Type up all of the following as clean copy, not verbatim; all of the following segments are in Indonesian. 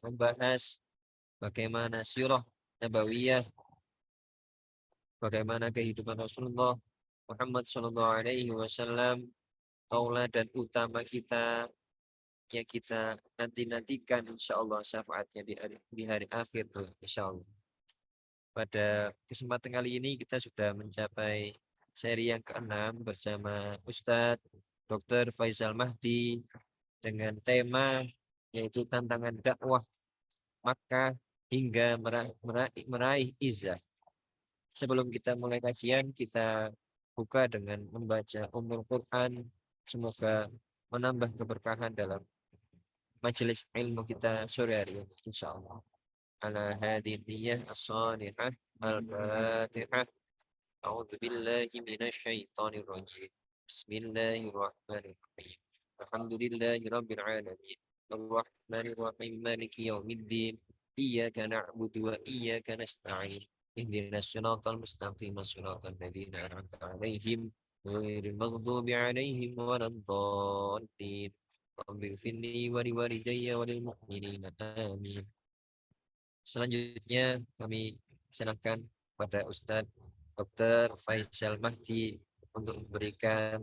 membahas bagaimana sirah nabawiyah, bagaimana kehidupan Rasulullah Muhammad Shallallahu Alaihi Wasallam, tauladan utama kita yang kita nantikan insya Allah syafaatnya di hari akhir tuh insya Allah. Pada kesempatan kali ini kita sudah mencapai seri yang keenam bersama Ustadz Dr. Faisal Mahdi dengan tema yaitu tantangan dakwah Makkah hingga meraih izah. Sebelum kita mulai kajian, kita buka dengan membaca Quran. Semoga menambah keberkahan dalam majelis ilmu kita sore hari ini, insyaallah. Ala hadhihi niyyah as-salihah al-fatihah. A'udzu billahi minasy syaithanir rajim. Bismillahirrahmanirrahim. Alhamdulillahi rabbil alamin. Ar-rahmanir rahim maliki yaumiddin. Iyyaka na'budu wa iyyaka nasta'in. Ihdinas siratal mustaqim siratal ladzina an'amta 'alaihim ghairil maghdubi 'alaihim waladdallin. Rabbil firli wa liwalidayya wa lil mu'minina amin. Selanjutnya kami silakan pada Ustadz Dr. Faisal Mahdi untuk memberikan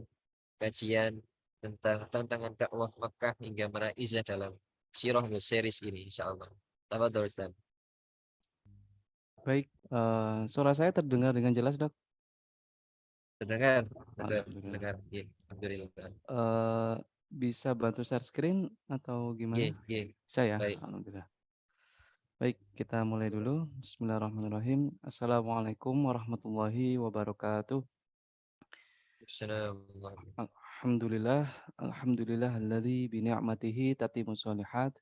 kajian tentang tantangan dakwah Makkah hingga meraih izah dalam Sirah series ini insyaallah. Tafadhol Ustaz. Baik, suara saya terdengar dengan jelas, Dok? Terdengar? Alhamdulillah. Terdengar. Ya, alhamdulillah. Eh, Bisa bantu share screen atau Ya, gimana? ya. Saya, Baik. alhamdulillah. Baik, kita mulai dulu. Bismillahirrahmanirrahim. Assalamualaikum warahmatullahi wabarakatuh. Assalamualaikum. Alhamdulillah, alhamdulillahilladzi bi ni'matihi tatimmus shalihat.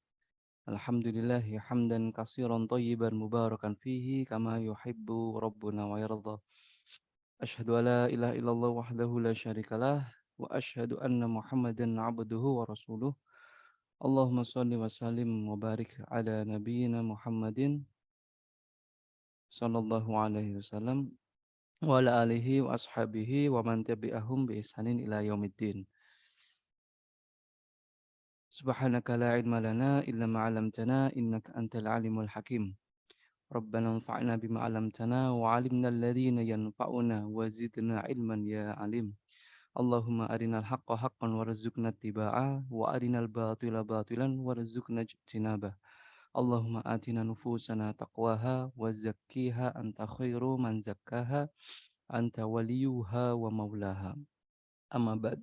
Alhamdulillahi hamdan katsiran thayyiban mubarakan fihi kama yuhibbu rabbuna wa yarda. Asyhadu an la ilaha illallah wahdahu la syarikalah wa asyhadu anna Muhammadan abduhu wa rasuluh. Allahumma shalli wa sallim wa barik ala nabiyyina Muhammadin sallallahu alaihi wasallam wa ala alihi wa ashabihi wa man tabi'ahum bi ihsanin ila yaumiddin. Subhanaka la ilma lana illa ma 'allamtana innaka antal alimul hakim. Rabbana anfa'na bima 'allamtana wa 'allimna alladhina yanfa'una wa zidna ilman ya alim. Allahumma arinal haqqa haqqan warzuqna ittiba'ah wa arinal batila batilan warzuqna ijtinabah. Allahumma atina nufusana taqwaha wa zakkiha anta khairu man zakkaha anta waliyuha wa maulaha. Amma ba'd.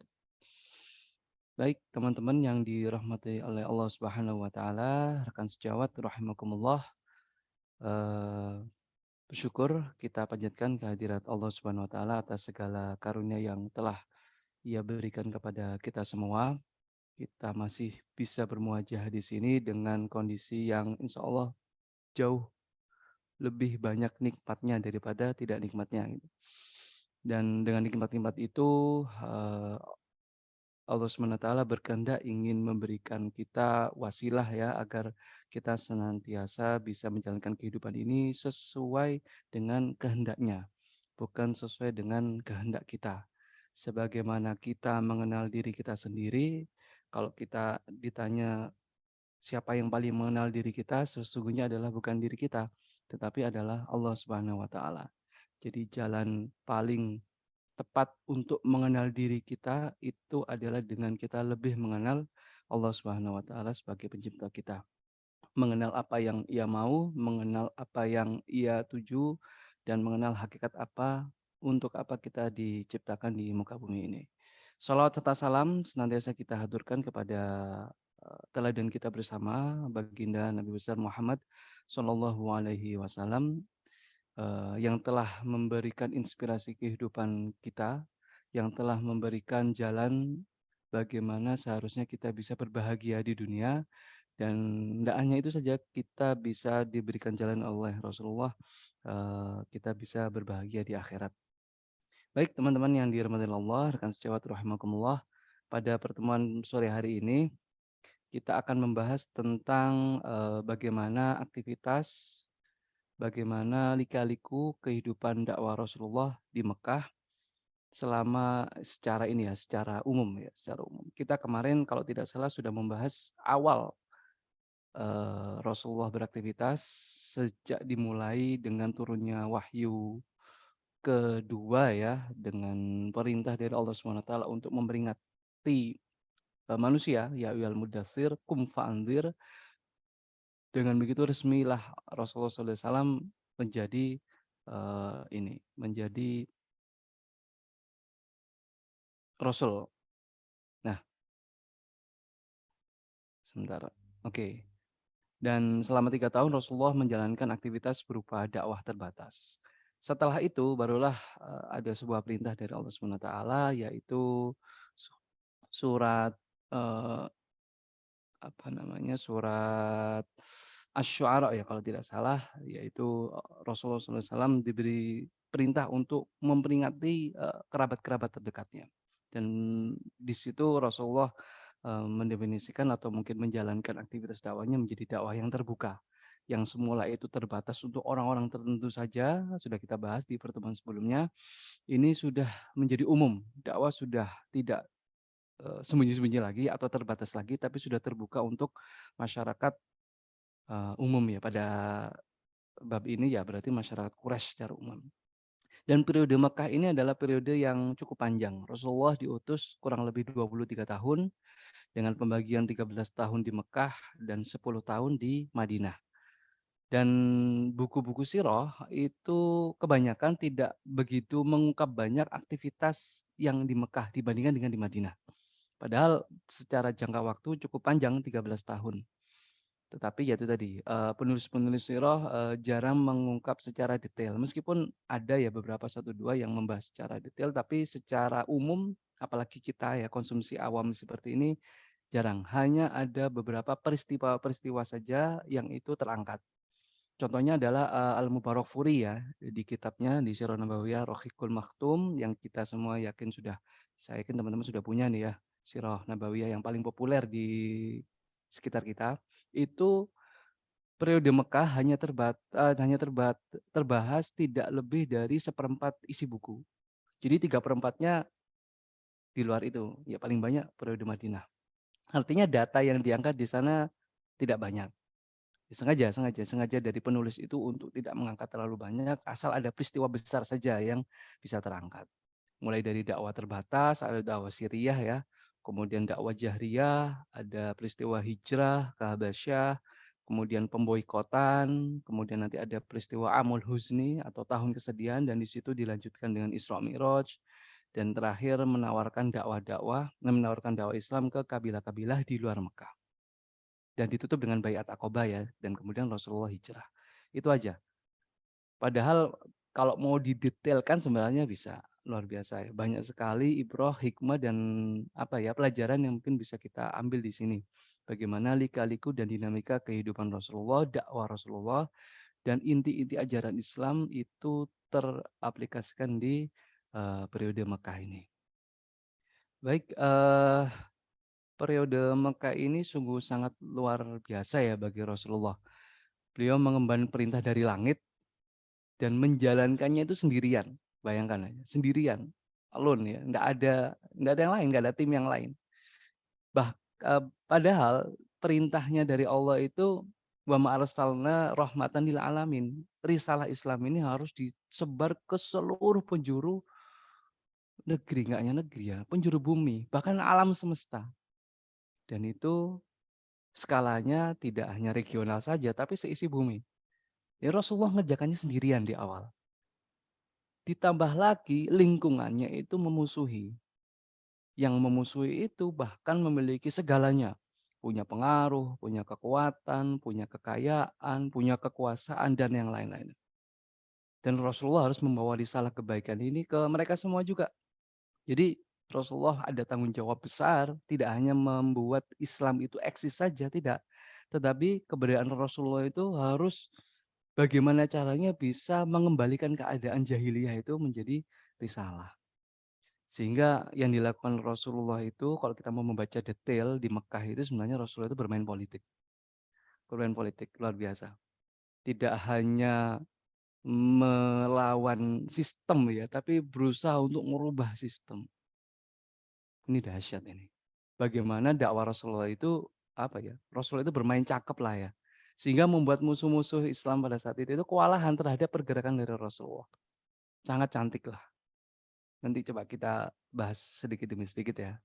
Baik, teman-teman yang dirahmati oleh Allah Subhanahu wa taala, rekan sejawat rahimakumullah. Eh, Bersyukur kita panjatkan kehadirat Allah Subhanahu wa taala atas segala karunia yang telah Ia berikan kepada kita semua. Kita masih bisa bermuajah di sini dengan kondisi yang insya Allah jauh lebih banyak nikmatnya daripada tidak nikmatnya, gitu. Dan dengan nikmat-nikmat itu, eh, Allah SWT berkehendak ingin memberikan kita wasilah ya, agar kita senantiasa bisa menjalankan kehidupan ini sesuai dengan kehendaknya, bukan sesuai dengan kehendak kita. Sebagaimana kita mengenal diri kita sendiri, kalau kita ditanya siapa yang paling mengenal diri kita, sesungguhnya adalah bukan diri kita, tetapi adalah Allah Subhanahu wa taala. Jadi jalan paling tepat untuk mengenal diri kita itu adalah dengan kita lebih mengenal Allah Subhanahu wa taala sebagai pencipta kita. Mengenal apa yang Ia mau, mengenal apa yang Ia tuju, dan mengenal hakikat apa, untuk apa kita diciptakan di muka bumi ini. Salawat serta salam senantiasa kita haturkan kepada teladan kita bersama baginda Nabi besar Muhammad Shallallahu Alaihi Wasallam, yang telah memberikan inspirasi kehidupan kita, yang telah memberikan jalan bagaimana seharusnya kita bisa berbahagia di dunia, dan tidak hanya itu saja, kita bisa diberikan jalan oleh Rasulullah, kita bisa berbahagia di akhirat. Baik teman-teman yang dirahmati Allah, rekan sejawat rahimakumullah, pada pertemuan sore hari ini kita akan membahas tentang bagaimana aktivitas, bagaimana lika-liku kehidupan dakwah Rasulullah di Mekah selama secara ini ya, secara umum ya, secara umum. Kita kemarin kalau tidak salah sudah membahas awal Rasulullah beraktivitas sejak dimulai dengan turunnya wahyu kedua ya, dengan perintah dari Allah SWT untuk memperingati, manusia, "Ya ayyuhal muddatsir qum fa'andzir." Dengan begitu resmilah Rasulullah SAW menjadi, menjadi rasul. Nah, sebentar, oke. Dan selama 3 tahun Rasulullah menjalankan aktivitas berupa dakwah terbatas. Setelah itu barulah, ada sebuah perintah dari Allah SWT yaitu su surat, eee, surat Asy-Syu'ara ya kalau tidak salah, yaitu, Rasulullah SAW diberi perintah untuk memperingati, kerabat-kerabat terdekatnya. Dan di situ Rasulullah, mendefinisikan atau mungkin menjalankan aktivitas dakwahnya menjadi dakwah yang terbuka. Yang semula itu terbatas untuk orang-orang tertentu saja, sudah kita bahas di pertemuan sebelumnya, ini sudah menjadi umum. Dakwah sudah tidak, sembunyi-sembunyi lagi atau terbatas lagi, tapi sudah terbuka untuk masyarakat, umum ya. Pada bab ini ya berarti masyarakat Quraisy secara umum. Dan periode Mekah ini adalah periode yang cukup panjang. Rasulullah diutus kurang lebih 23 tahun dengan pembagian 13 tahun di Mekah dan 10 tahun di Madinah. Dan buku-buku sirah itu kebanyakan tidak begitu mengungkap banyak aktivitas yang di Mekah dibandingkan dengan di Madinah. Padahal secara jangka waktu cukup panjang 13 tahun. Tetapi ya itu tadi, penulis-penulis sirah, jarang mengungkap secara detail. Meskipun ada ya beberapa satu 2 yang membahas secara detail, tapi secara umum, apalagi kita ya konsumsi awam seperti ini, jarang. Hanya ada beberapa peristiwa-peristiwa saja yang itu terangkat. Contohnya adalah, Al-Mubarakfuri ya, di kitabnya di Sirah Nabawiyah Rahiqul Maktum yang kita semua yakin saya yakin teman-teman sudah punya nih ya, Sirah Nabawiyah yang paling populer di sekitar kita. Itu periode Mekah terbahas tidak lebih dari seperempat isi buku. Jadi 3/4-nya di luar itu, ya paling banyak periode Madinah. Artinya data yang diangkat di sana tidak banyak. Sengaja sengaja sengaja dari penulis itu untuk tidak mengangkat terlalu banyak, asal ada peristiwa besar saja yang bisa terangkat. Mulai dari dakwah terbatas, ada dakwah Siriyah ya, kemudian dakwah Jahriyah, ada peristiwa hijrah ke Habasyah, kemudian pemboikotan, kemudian nanti ada peristiwa Amul Huzni atau tahun kesedihan dan di situ dilanjutkan dengan Isra Mi'raj dan terakhir menawarkan dakwah Islam ke kabilah-kabilah di luar Mekah. Dan ditutup dengan Baiat Aqobah ya, dan kemudian Rasulullah hijrah. Itu aja. Padahal kalau mau didetailkan sebenarnya bisa, luar biasa ya. Banyak sekali ibrah, hikmah dan pelajaran yang mungkin bisa kita ambil di sini. Bagaimana lika-liku dan dinamika kehidupan Rasulullah, dakwah Rasulullah, dan inti-inti ajaran Islam itu teraplikasikan di, periode Mekah ini. Baik, periode Mekah ini sungguh sangat luar biasa ya bagi Rasulullah. Beliau mengemban perintah dari langit dan menjalankannya itu sendirian. Bayangkan aja, sendirian, alone ya, nggak ada yang lain, nggak ada tim yang lain. Padahal perintahnya dari Allah itu, "Wa ma arsalna rahmatan lil alamin." Risalah Islam ini harus disebar ke seluruh penjuru negeri, nggak hanya negeri ya, penjuru bumi, bahkan alam semesta. Dan itu skalanya tidak hanya regional saja, tapi seisi bumi. Ya Rasulullah ngerjakannya sendirian di awal. Ditambah lagi lingkungannya itu memusuhi. Yang memusuhi itu bahkan memiliki segalanya. Punya pengaruh, punya kekuatan, punya kekayaan, punya kekuasaan, dan yang lain-lain. Dan Rasulullah harus membawa risalah kebaikan ini ke mereka semua juga. Jadi Rasulullah ada tanggung jawab besar, tidak hanya membuat Islam itu eksis saja, tidak. Tetapi keberadaan Rasulullah itu harus bagaimana caranya bisa mengembalikan keadaan jahiliyah itu menjadi risalah. Sehingga yang dilakukan Rasulullah itu kalau kita mau membaca detail di Mekah itu sebenarnya Rasulullah itu bermain politik luar biasa. Tidak hanya melawan sistem ya, tapi berusaha untuk merubah sistem. Ini dahsyat ini. Bagaimana dakwah Rasulullah itu apa ya, Rasulullah itu bermain cakep lah ya. Sehingga membuat musuh-musuh Islam pada saat itu kewalahan terhadap pergerakan dari Rasulullah. Sangat cantik lah. Nanti coba kita bahas sedikit demi sedikit ya.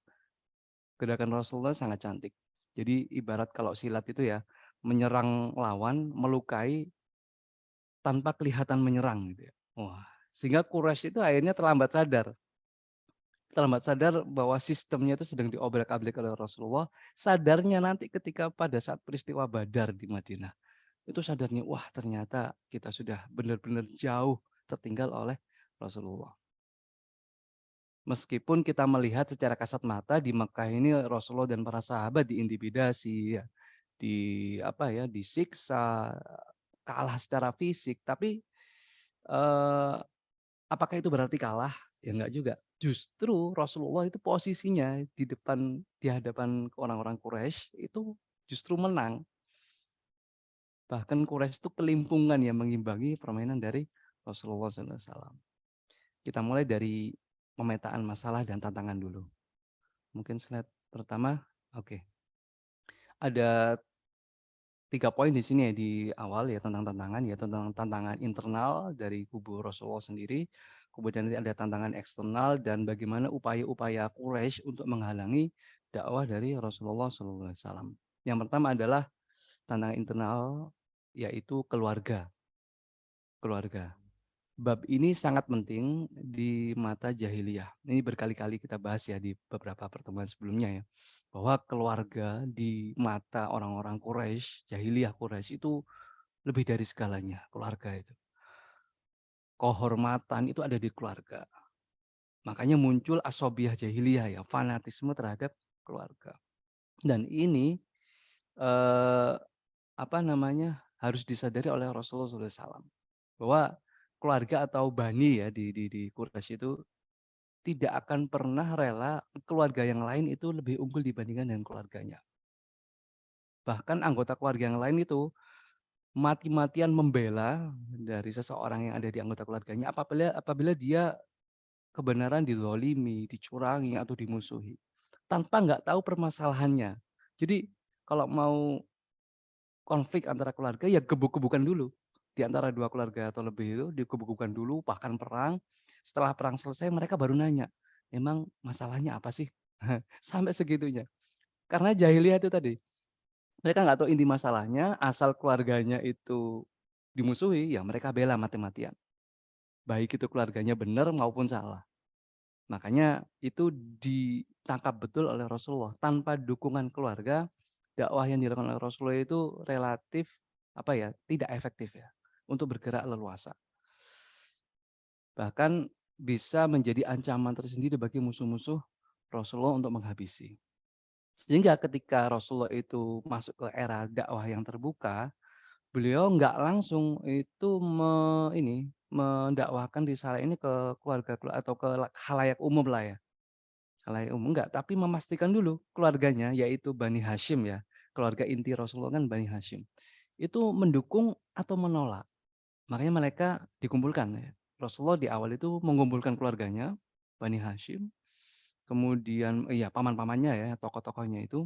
Gerakan Rasulullah sangat cantik. Jadi ibarat kalau silat itu ya, menyerang lawan, melukai tanpa kelihatan menyerang gitu ya. Wah, sehingga Quraisy itu akhirnya terlambat sadar bahwa sistemnya itu sedang diobrak-abrik oleh Rasulullah. Sadarnya nanti ketika pada saat peristiwa Badar di Madinah. Itu sadarnya, wah ternyata kita sudah benar-benar jauh tertinggal oleh Rasulullah. Meskipun kita melihat secara kasat mata di Mekah ini Rasulullah dan para sahabat diintimidasi, ya, apa ya, disiksa, kalah secara fisik, tapi, eee, apakah itu berarti kalah? Ya enggak juga. Justru Rasulullah itu posisinya di hadapan orang-orang Quraisy itu justru menang. Bahkan Quraisy itu kelimpungan yang mengimbangi permainan dari Rasulullah SAW. Kita mulai dari pemetaan masalah dan tantangan dulu. Mungkin slide pertama, oke. Ada 3 poin di sini ya di awal ya tentang tantangan ya, tentang tantangan internal dari kubu Rasulullah sendiri, kemudian nanti ada tantangan eksternal dan bagaimana upaya-upaya Quraisy untuk menghalangi dakwah dari Rasulullah SAW. Yang pertama adalah tantangan internal, yaitu keluarga. Keluarga. Bab ini sangat penting di mata jahiliyah. Ini berkali-kali kita bahas ya di beberapa pertemuan sebelumnya ya. Bahwa keluarga di mata orang-orang Quraisy, jahiliyah Quraisy itu lebih dari segalanya, keluarga itu. Kehormatan itu ada di keluarga. Makanya muncul asobiah jahiliyah ya, fanatisme terhadap keluarga. Dan ini eh, apa namanya harus disadari oleh Rasulullah SAW bahwa keluarga atau bani ya di Quraisy itu tidak akan pernah rela keluarga yang lain itu lebih unggul dibandingkan dengan keluarganya. Bahkan anggota keluarga yang lain itu mati-matian membela dari seseorang yang ada di anggota keluarganya apabila apabila dia kebenaran dizolimi, dicurangi atau dimusuhi tanpa nggak tahu permasalahannya. Jadi kalau mau konflik antara keluarga ya gebuk-gebukan dulu di antara dua keluarga atau lebih itu digebuk-gebukan dulu bahkan perang. Setelah perang selesai mereka baru nanya, "Emang masalahnya apa sih?" Sampai segitunya. Karena jahiliyah itu tadi, mereka nggak tahu inti masalahnya, asal keluarganya itu dimusuhi, ya mereka bela mati-matian. Baik itu keluarganya benar maupun salah. Makanya itu ditangkap betul oleh Rasulullah. Tanpa dukungan keluarga, dakwah yang dilakukan oleh Rasulullah itu relatif apa ya, tidak efektif ya untuk bergerak leluasa. Bahkan bisa menjadi ancaman tersendiri bagi musuh-musuh Rasulullah untuk menghabisi. Sehingga ketika Rasulullah itu masuk ke era dakwah yang terbuka, beliau nggak langsung itu mendakwahkan risalah ini ke keluarga atau ke khalayak umum lah ya. Khalayak umum enggak, tapi memastikan dulu keluarganya yaitu Bani Hashim ya, keluarga inti Rasulullah kan Bani Hashim, itu mendukung atau menolak. Makanya mereka dikumpulkan ya. Rasulullah di awal itu mengumpulkan keluarganya, Bani Hashim, kemudian iya paman-pamannya ya, tokoh-tokohnya itu,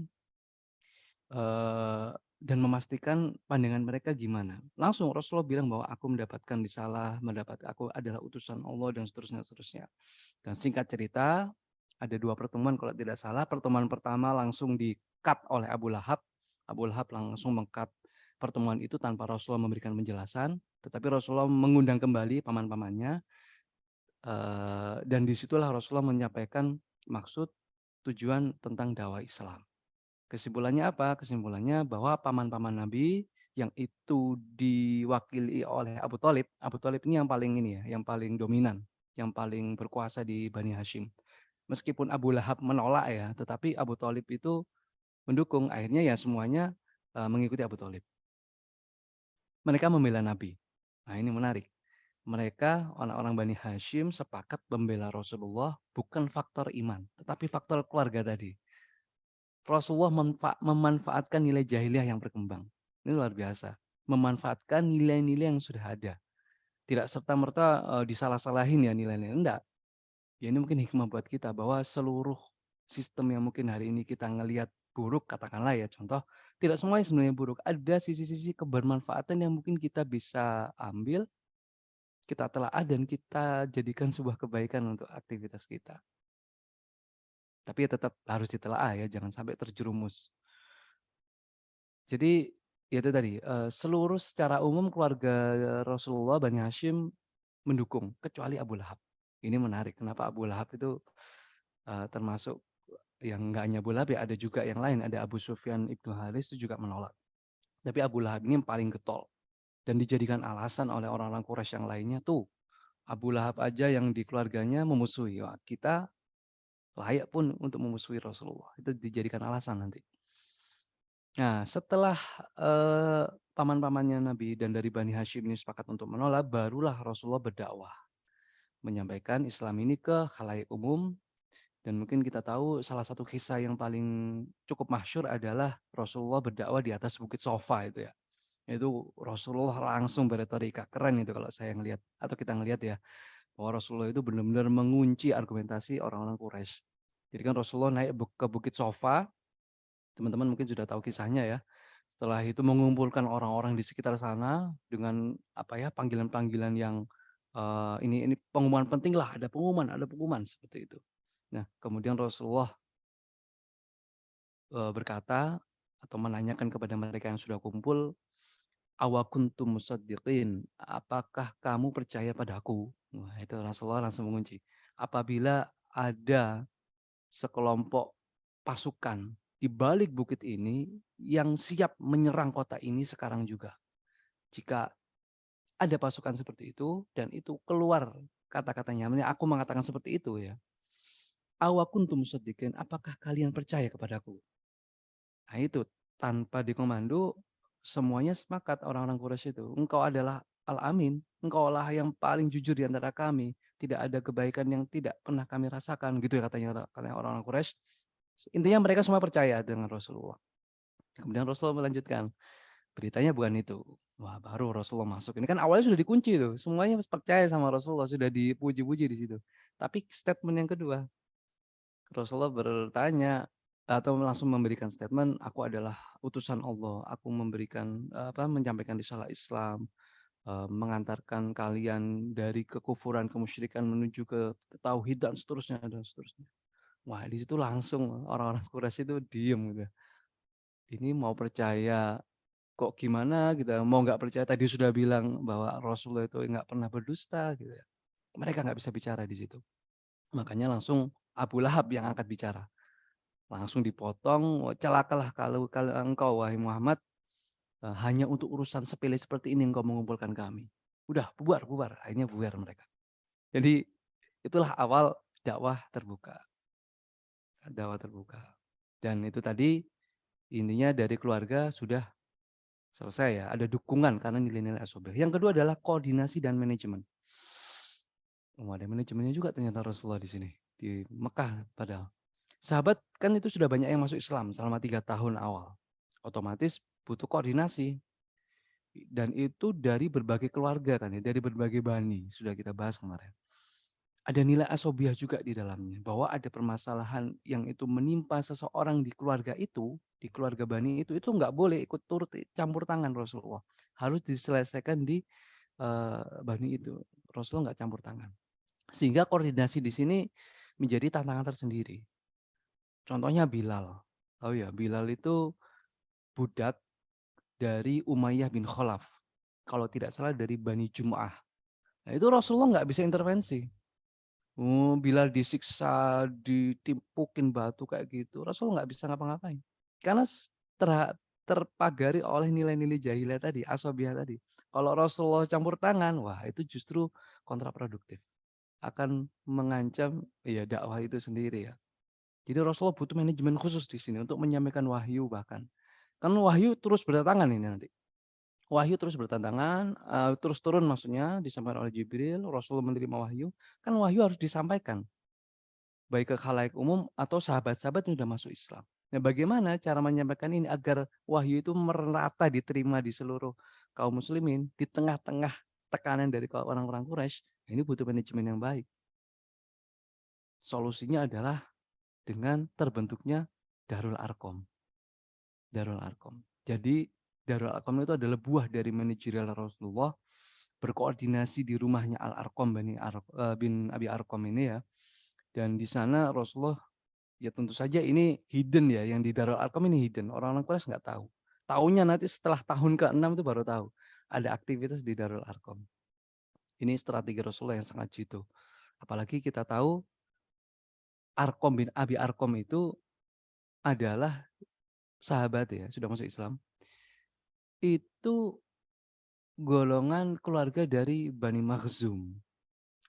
dan memastikan pandangan mereka gimana. Langsung Rasulullah bilang bahwa aku mendapatkan risalah, aku adalah utusan Allah dan seterusnya seterusnya. Dan singkat cerita, ada 2 pertemuan kalau tidak salah. Pertemuan pertama langsung di-cut oleh Abu Lahab. Abu Lahab langsung meng-cut pertemuan itu tanpa Rasulullah memberikan penjelasan, tetapi Rasulullah mengundang kembali paman-pamannya, dan disitulah Rasulullah menyampaikan maksud tujuan tentang dakwah Islam. Kesimpulannya apa? Kesimpulannya bahwa paman-paman Nabi yang itu diwakili oleh Abu Thalib ini yang paling ini ya, yang paling dominan, yang paling berkuasa di Bani Hashim. Meskipun Abu Lahab menolak ya, tetapi Abu Thalib itu mendukung. Akhirnya ya semuanya, mengikuti Abu Thalib. Mereka membela Nabi. Nah ini menarik. Mereka orang-orang Bani Hashim sepakat membela Rasulullah bukan faktor iman, tetapi faktor keluarga tadi. Rasulullah memanfaatkan nilai jahiliyah yang berkembang. Ini luar biasa. Memanfaatkan nilai-nilai yang sudah ada. Tidak serta-merta, disalah-salahin ya nilai-nilai, enggak. Ya ini mungkin hikmah buat kita bahwa seluruh sistem yang mungkin hari ini kita ngelihat buruk katakanlah ya contoh, tidak semuanya sebenarnya buruk. Ada sisi-sisi kebermanfaatan yang mungkin kita bisa ambil, kita telaah dan kita jadikan sebuah kebaikan untuk aktivitas kita. Tapi ya tetap harus ditelaah ya, jangan sampai terjerumus. Jadi, ya itu tadi, seluruh secara umum keluarga Rasulullah Bani Hashim mendukung, kecuali Abu Lahab. Ini menarik, kenapa Abu Lahab itu, termasuk yang nggak hanya Abu Lahab ya, ada juga yang lain, ada Abu Sufyan ibnu Haris itu juga menolak. Tapi Abu Lahab ini yang paling getol dan dijadikan alasan oleh orang-orang Quraisy yang lainnya, "Tuh, Abu Lahab aja yang di keluarganya memusuhi, wah kita layak pun untuk memusuhi Rasulullah." Itu dijadikan alasan nanti. Nah, setelah, paman-pamannya Nabi dan dari Bani Hashim ini sepakat untuk menolak, barulah Rasulullah berdakwah, menyampaikan Islam ini ke khalayak umum dan mungkin kita tahu salah satu kisah yang paling cukup masyhur adalah Rasulullah berdakwah di atas Bukit Sofa itu ya. Itu Rasulullah langsung beretorika, keren itu kalau saya ngelihat atau kita ngelihat ya, bahwa Rasulullah itu benar-benar mengunci argumentasi orang-orang Quraisy. Jadi kan Rasulullah naik ke Bukit Sofa, teman-teman mungkin sudah tahu kisahnya ya. Setelah itu mengumpulkan orang-orang di sekitar sana dengan apa ya, panggilan-panggilan yang, ini pengumuman penting lah, ada pengumuman, seperti itu. Nah, kemudian Rasulullah, berkata atau menanyakan kepada mereka yang sudah kumpul, "Awa kuntum musaddiqin?" Apakah kamu percaya padaku? Wah, itu Rasulullah langsung mengunci. Apabila ada sekelompok pasukan di balik bukit ini yang siap menyerang kota ini sekarang juga. Jika ada pasukan seperti itu dan itu keluar kata-katanya, aku mengatakan seperti itu ya. "Awa kuntum musaddiqin?" Apakah kalian percaya kepadaku? Nah itu, tanpa dikomando, semuanya sepakat orang-orang Quraisy itu. Engkau adalah Al-Amin, engkaulah yang paling jujur di antara kami. Tidak ada kebaikan yang tidak pernah kami rasakan, gitu ya katanya orang-orang Quraisy. Intinya mereka semua percaya dengan Rasulullah. Kemudian Rasulullah melanjutkan, beritanya bukan itu. Wah, baru Rasulullah masuk. Ini kan awalnya sudah dikunci tuh, semuanya percaya sama Rasulullah, sudah dipuji-puji di situ. Tapi statement yang kedua, Rasulullah bertanya atau langsung memberikan statement, "Aku adalah utusan Allah. Aku memberikan, menyampaikan risalah Islam, mengantarkan kalian dari kekufuran, kemusyrikan menuju ke tauhid dan seterusnya dan seterusnya." Wah, di situ langsung orang-orang Quraisy itu diem gitu. Ini mau percaya kok gimana gitu ya, mau nggak percaya tadi sudah bilang bahwa Rasulullah itu nggak pernah berdusta gitu ya. Mereka nggak bisa bicara di situ. Makanya langsung Abu Lahab yang angkat bicara. Langsung dipotong, "Celakalah kalau kalau engkau wahai Muhammad, hanya untuk urusan sepele seperti ini engkau mengumpulkan kami." Udah bubar bubar, akhirnya bubar mereka. Jadi itulah awal dakwah terbuka dakwah terbuka. Dan itu tadi intinya dari keluarga sudah selesai ya, ada dukungan karena nilai-nilai asobeh. Yang kedua adalah koordinasi dan manajemen. Oh, ada manajemennya juga ternyata Rasulullah di sini, di Mekah padahal. Sahabat kan itu sudah banyak yang masuk Islam selama 3 tahun awal. Otomatis butuh koordinasi dan itu dari berbagai keluarga kan ya, dari berbagai bani, sudah kita bahas kemarin. Ada nilai asobiah juga di dalamnya, bahwa ada permasalahan yang itu menimpa seseorang di keluarga itu, di keluarga bani itu nggak boleh ikut turut campur tangan Rasulullah. Harus diselesaikan di bani itu. Rasulullah nggak campur tangan. Sehingga koordinasi di sini menjadi tantangan tersendiri. Contohnya Bilal. Tahu ya, Bilal itu budak dari Umayyah bin Khalaf. Kalau tidak salah dari Bani Jum'ah. Nah, itu Rasulullah nggak bisa intervensi. Bilal disiksa, ditimpukin batu kayak gitu. Rasulullah nggak bisa ngapa-ngapain. Karena terpagari oleh nilai-nilai jahiliyah tadi, asabiah tadi. Kalau Rasulullah campur tangan, wah itu justru kontraproduktif. Akan mengancam ya dakwah itu sendiri ya. Jadi Rasulullah butuh manajemen khusus di sini untuk menyampaikan wahyu bahkan. Kan wahyu terus berdatangan ini nanti. Wahyu terus berdatangan, terus turun maksudnya disampaikan oleh Jibril, Rasulullah menerima wahyu, kan wahyu harus disampaikan, baik ke khalayak umum atau sahabat-sahabat yang sudah masuk Islam. Nah, bagaimana cara menyampaikan ini agar wahyu itu merata diterima di seluruh kaum muslimin di tengah-tengah tekanan dari orang-orang Quraisy? Ini butuh manajemen yang baik. Solusinya adalah dengan terbentuknya Darul Arkom. Darul Arqam. Jadi Darul Arqam itu adalah buah dari manajerial Rasulullah berkoordinasi di rumahnya Al-Arqam bin Abi Arqam ini ya. Dan di sana Rasulullah ya tentu saja ini hidden ya, yang di Darul Arqam ini hidden. Orang-orang Quraisy nggak tahu. Taunya nanti setelah tahun ke-6 itu baru tahu ada aktivitas di Darul Arqam. Ini strategi Rasulullah yang sangat jitu. Apalagi kita tahu Arqam bin Abi Arqam itu adalah sahabat ya, sudah masuk Islam. Itu golongan keluarga dari Bani Makhzum.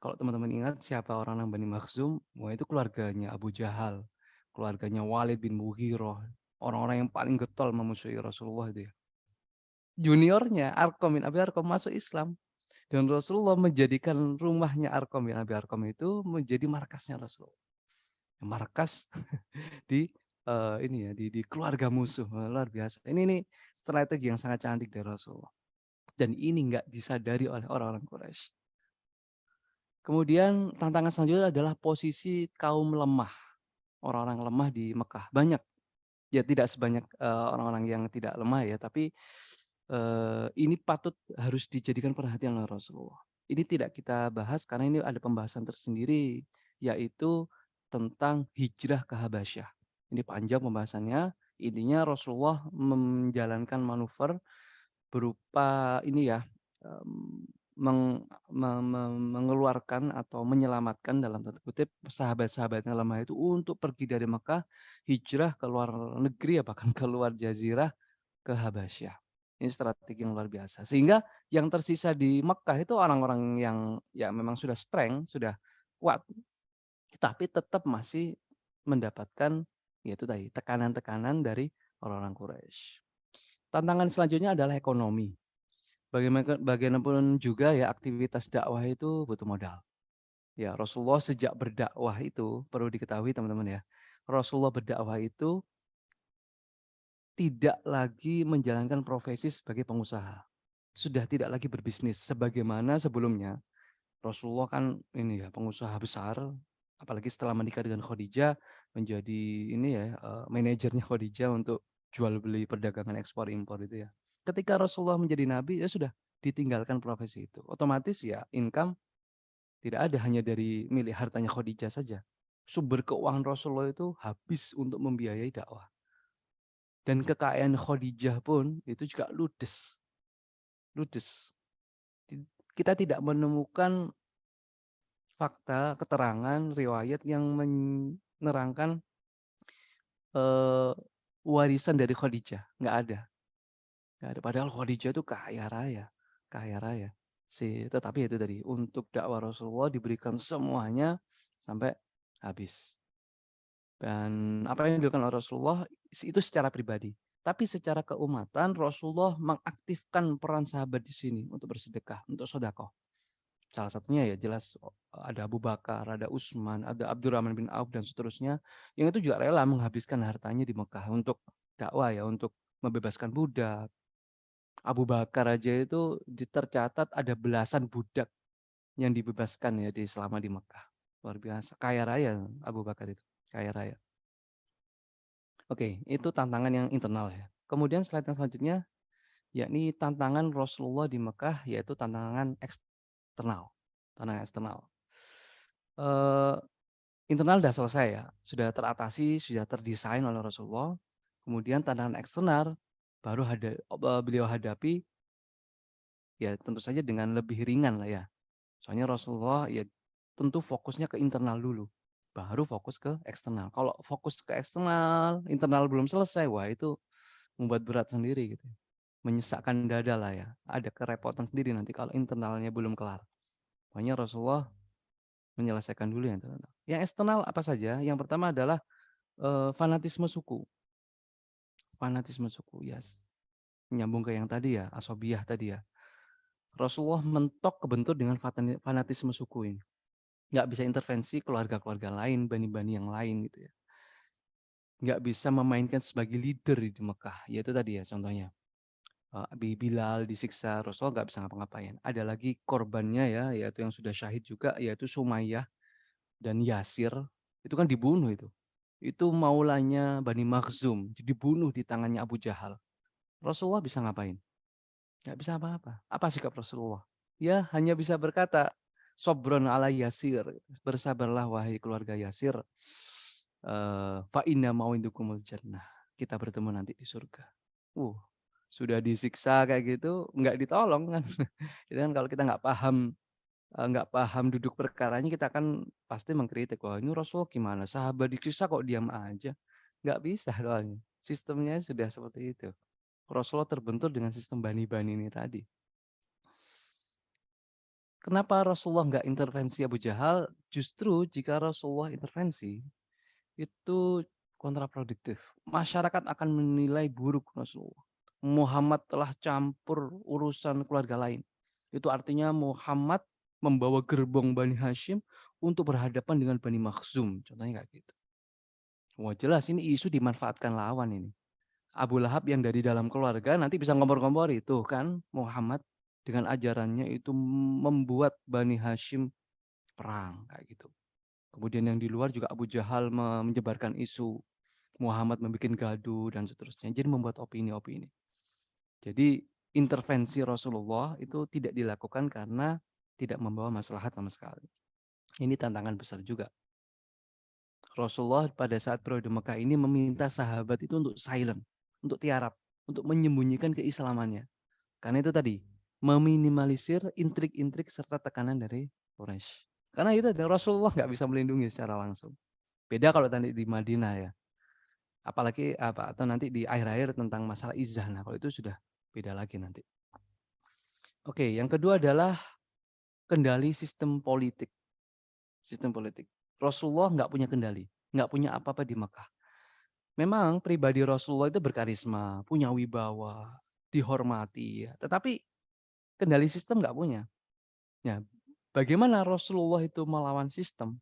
Kalau teman-teman ingat siapa orang-orang Bani Makhzum, wah itu keluarganya Abu Jahal, keluarganya Walid bin Mughirah, orang-orang yang paling getol memusuhi Rasulullah itu ya. Juniornya Arqam bin Abi Arqam masuk Islam dan Rasulullah menjadikan rumahnya Arqam bin Abi Arqam itu menjadi markasnya Rasulullah. Markas di ini ya di keluarga musuh. Wah, luar biasa. Ini strategi yang sangat cantik dari Rasulullah. Dan ini nggak disadari oleh orang-orang Quraisy. Kemudian tantangan selanjutnya adalah posisi kaum lemah, orang-orang lemah di Mekah. Banyak, ya tidak sebanyak orang-orang yang tidak lemah ya, tapi ini patut harus dijadikan perhatian oleh Rasulullah. Ini tidak kita bahas karena ini ada pembahasan tersendiri, yaitu tentang hijrah ke Habasyah. Ini panjang pembahasannya. Intinya Rasulullah menjalankan manuver berupa ini ya, meng me me mengeluarkan atau menyelamatkan dalam tanda kutip sahabat-sahabatnya lemah itu untuk pergi dari Mekah, hijrah ke luar negeri ya bahkan ke luar jazirah ke Habasyah. Ini strategi yang luar biasa. Sehingga yang tersisa di Mekah itu orang-orang yang ya memang sudah strength, sudah kuat, tapi tetap masih mendapatkan yaitu tadi tekanan-tekanan dari orang-orang Quraisy. Tantangan selanjutnya adalah ekonomi. Bagaimanapun juga ya aktivitas dakwah itu butuh modal. Ya, Rasulullah sejak berdakwah itu perlu diketahui teman-teman ya. Rasulullah berdakwah itu tidak lagi menjalankan profesi sebagai pengusaha. Sudah tidak lagi berbisnis sebagaimana sebelumnya. Rasulullah kan ini ya pengusaha besar, apalagi setelah menikah dengan Khadijah menjadi ini ya manajernya Khadijah untuk jual beli perdagangan ekspor impor itu ya. Ketika Rasulullah menjadi nabi ya sudah ditinggalkan profesi itu. Otomatis ya income tidak ada hanya dari milik hartanya Khadijah saja. Sumber keuangan Rasulullah itu habis untuk membiayai dakwah. Dan kekayaan Khadijah pun itu juga ludes. Ludes. Kita tidak menemukan fakta, keterangan, riwayat yang menerangkan eh, warisan dari Khadijah. Nggak ada. Nggak ada. Padahal Khadijah itu kaya raya. Kaya raya. Tetapi itu tadi, untuk dakwah Rasulullah diberikan semuanya sampai habis. Dan apa yang dilakukan oleh Rasulullah itu secara pribadi. Tapi secara keumatan Rasulullah mengaktifkan peran sahabat di sini untuk bersedekah, untuk sedekah. Salah satunya ya jelas ada Abu Bakar, ada Utsman, ada Abdurrahman bin Auf dan seterusnya yang itu juga rela menghabiskan hartanya di Mekah untuk dakwah ya, untuk membebaskan budak. Abu Bakar aja itu tercatat ada belasan budak yang dibebaskan ya selama di Mekah. Luar biasa, kaya raya Abu Bakar itu, kaya raya. Oke, itu tantangan yang internal ya. Kemudian slide yang selanjutnya yakni tantangan Rasulullah di Mekah yaitu tantangan eksternal. Tantangan eksternal. Eh, Internal sudah selesai ya, sudah teratasi, sudah terdesain oleh Rasulullah. Kemudian tantangan eksternal baru beliau hadapi ya tentu saja dengan lebih ringan lah ya. Soalnya Rasulullah ya tentu fokusnya ke internal dulu, baru fokus ke eksternal. Kalau fokus ke eksternal, internal belum selesai, wah itu membuat berat sendiri gitu. Menyesakkan dada lah ya. Ada kerepotan sendiri nanti kalau internalnya belum kelar. Makanya Rasulullah menyelesaikan dulu yang internal. Yang eksternal apa saja? Yang pertama adalah fanatisme suku. Fanatisme suku, yes. Nyambung ke yang tadi ya, asobiyah tadi ya. Rasulullah mentok kebentur dengan fanatisme suku ini. Nggak bisa intervensi keluarga-keluarga lain, bani-bani yang lain gitu ya. Nggak bisa memainkan sebagai leader di Mekah. Yaitu tadi ya contohnya. Abi Bilal disiksa, Rasulullah nggak bisa ngapa-ngapain. Ada lagi korbannya ya, yaitu yang sudah syahid juga, yaitu Sumayyah dan Yasir. Itu kan dibunuh itu. Itu maulanya Bani Makhzum, dibunuh di tangannya Abu Jahal. Rasulullah bisa ngapain? Nggak bisa apa-apa. Apa sikap Rasulullah? Ya hanya bisa berkata, "Sobron ala Yasir." Bersabarlah wahai keluarga Yasir. Fa inna mau'idukumul jannah. Kita bertemu nanti di surga. Uh, sudah disiksa kayak gitu, nggak ditolong kan. Itu kan kalau kita nggak paham duduk perkaranya, kita kan pasti mengkritik, "Wah ini Rasul gimana? Sahabat disiksa kok diam aja?" Nggak bisa soalnya. Sistemnya sudah seperti itu. Rasulullah terbentur dengan sistem bani-bani ini tadi. Kenapa Rasulullah nggak intervensi Abu Jahal? Justru jika Rasulullah intervensi, itu kontraproduktif. Masyarakat akan menilai buruk Rasulullah. Muhammad telah campur urusan keluarga lain. Itu artinya Muhammad membawa gerbong Bani Hashim untuk berhadapan dengan Bani Makhzum. Contohnya kayak gitu. Wah jelas ini isu dimanfaatkan lawan ini. Abu Lahab yang dari dalam keluarga nanti bisa ngompor-ngompori. Tuh kan Muhammad dengan ajarannya itu membuat Bani Hashim perang kayak gitu. Kemudian yang di luar juga Abu Jahal menyebarkan isu Muhammad membuat gaduh dan seterusnya. Jadi membuat opini-opini. Jadi intervensi Rasulullah itu tidak dilakukan karena tidak membawa maslahat sama sekali. Ini tantangan besar juga. Rasulullah pada saat periode Mekah ini meminta sahabat itu untuk silent, untuk tiarap, untuk menyembunyikan keislamannya. Karena itu tadi, meminimalisir intrik-intrik serta tekanan dari Quraisy. Karena itu Rasulullah nggak bisa melindungi secara langsung. Beda kalau nanti di Madinah ya. Apalagi atau nanti di akhir-akhir tentang masalah izah. Nah, kalau itu sudah beda lagi nanti. Oke, yang kedua adalah kendali sistem politik. Sistem politik. Rasulullah nggak punya kendali, nggak punya apa-apa di Mekah. Memang pribadi Rasulullah itu berkarisma, punya wibawa, dihormati, ya. Tetapi kendali sistem nggak punya. Ya, bagaimana Rasulullah itu melawan sistem?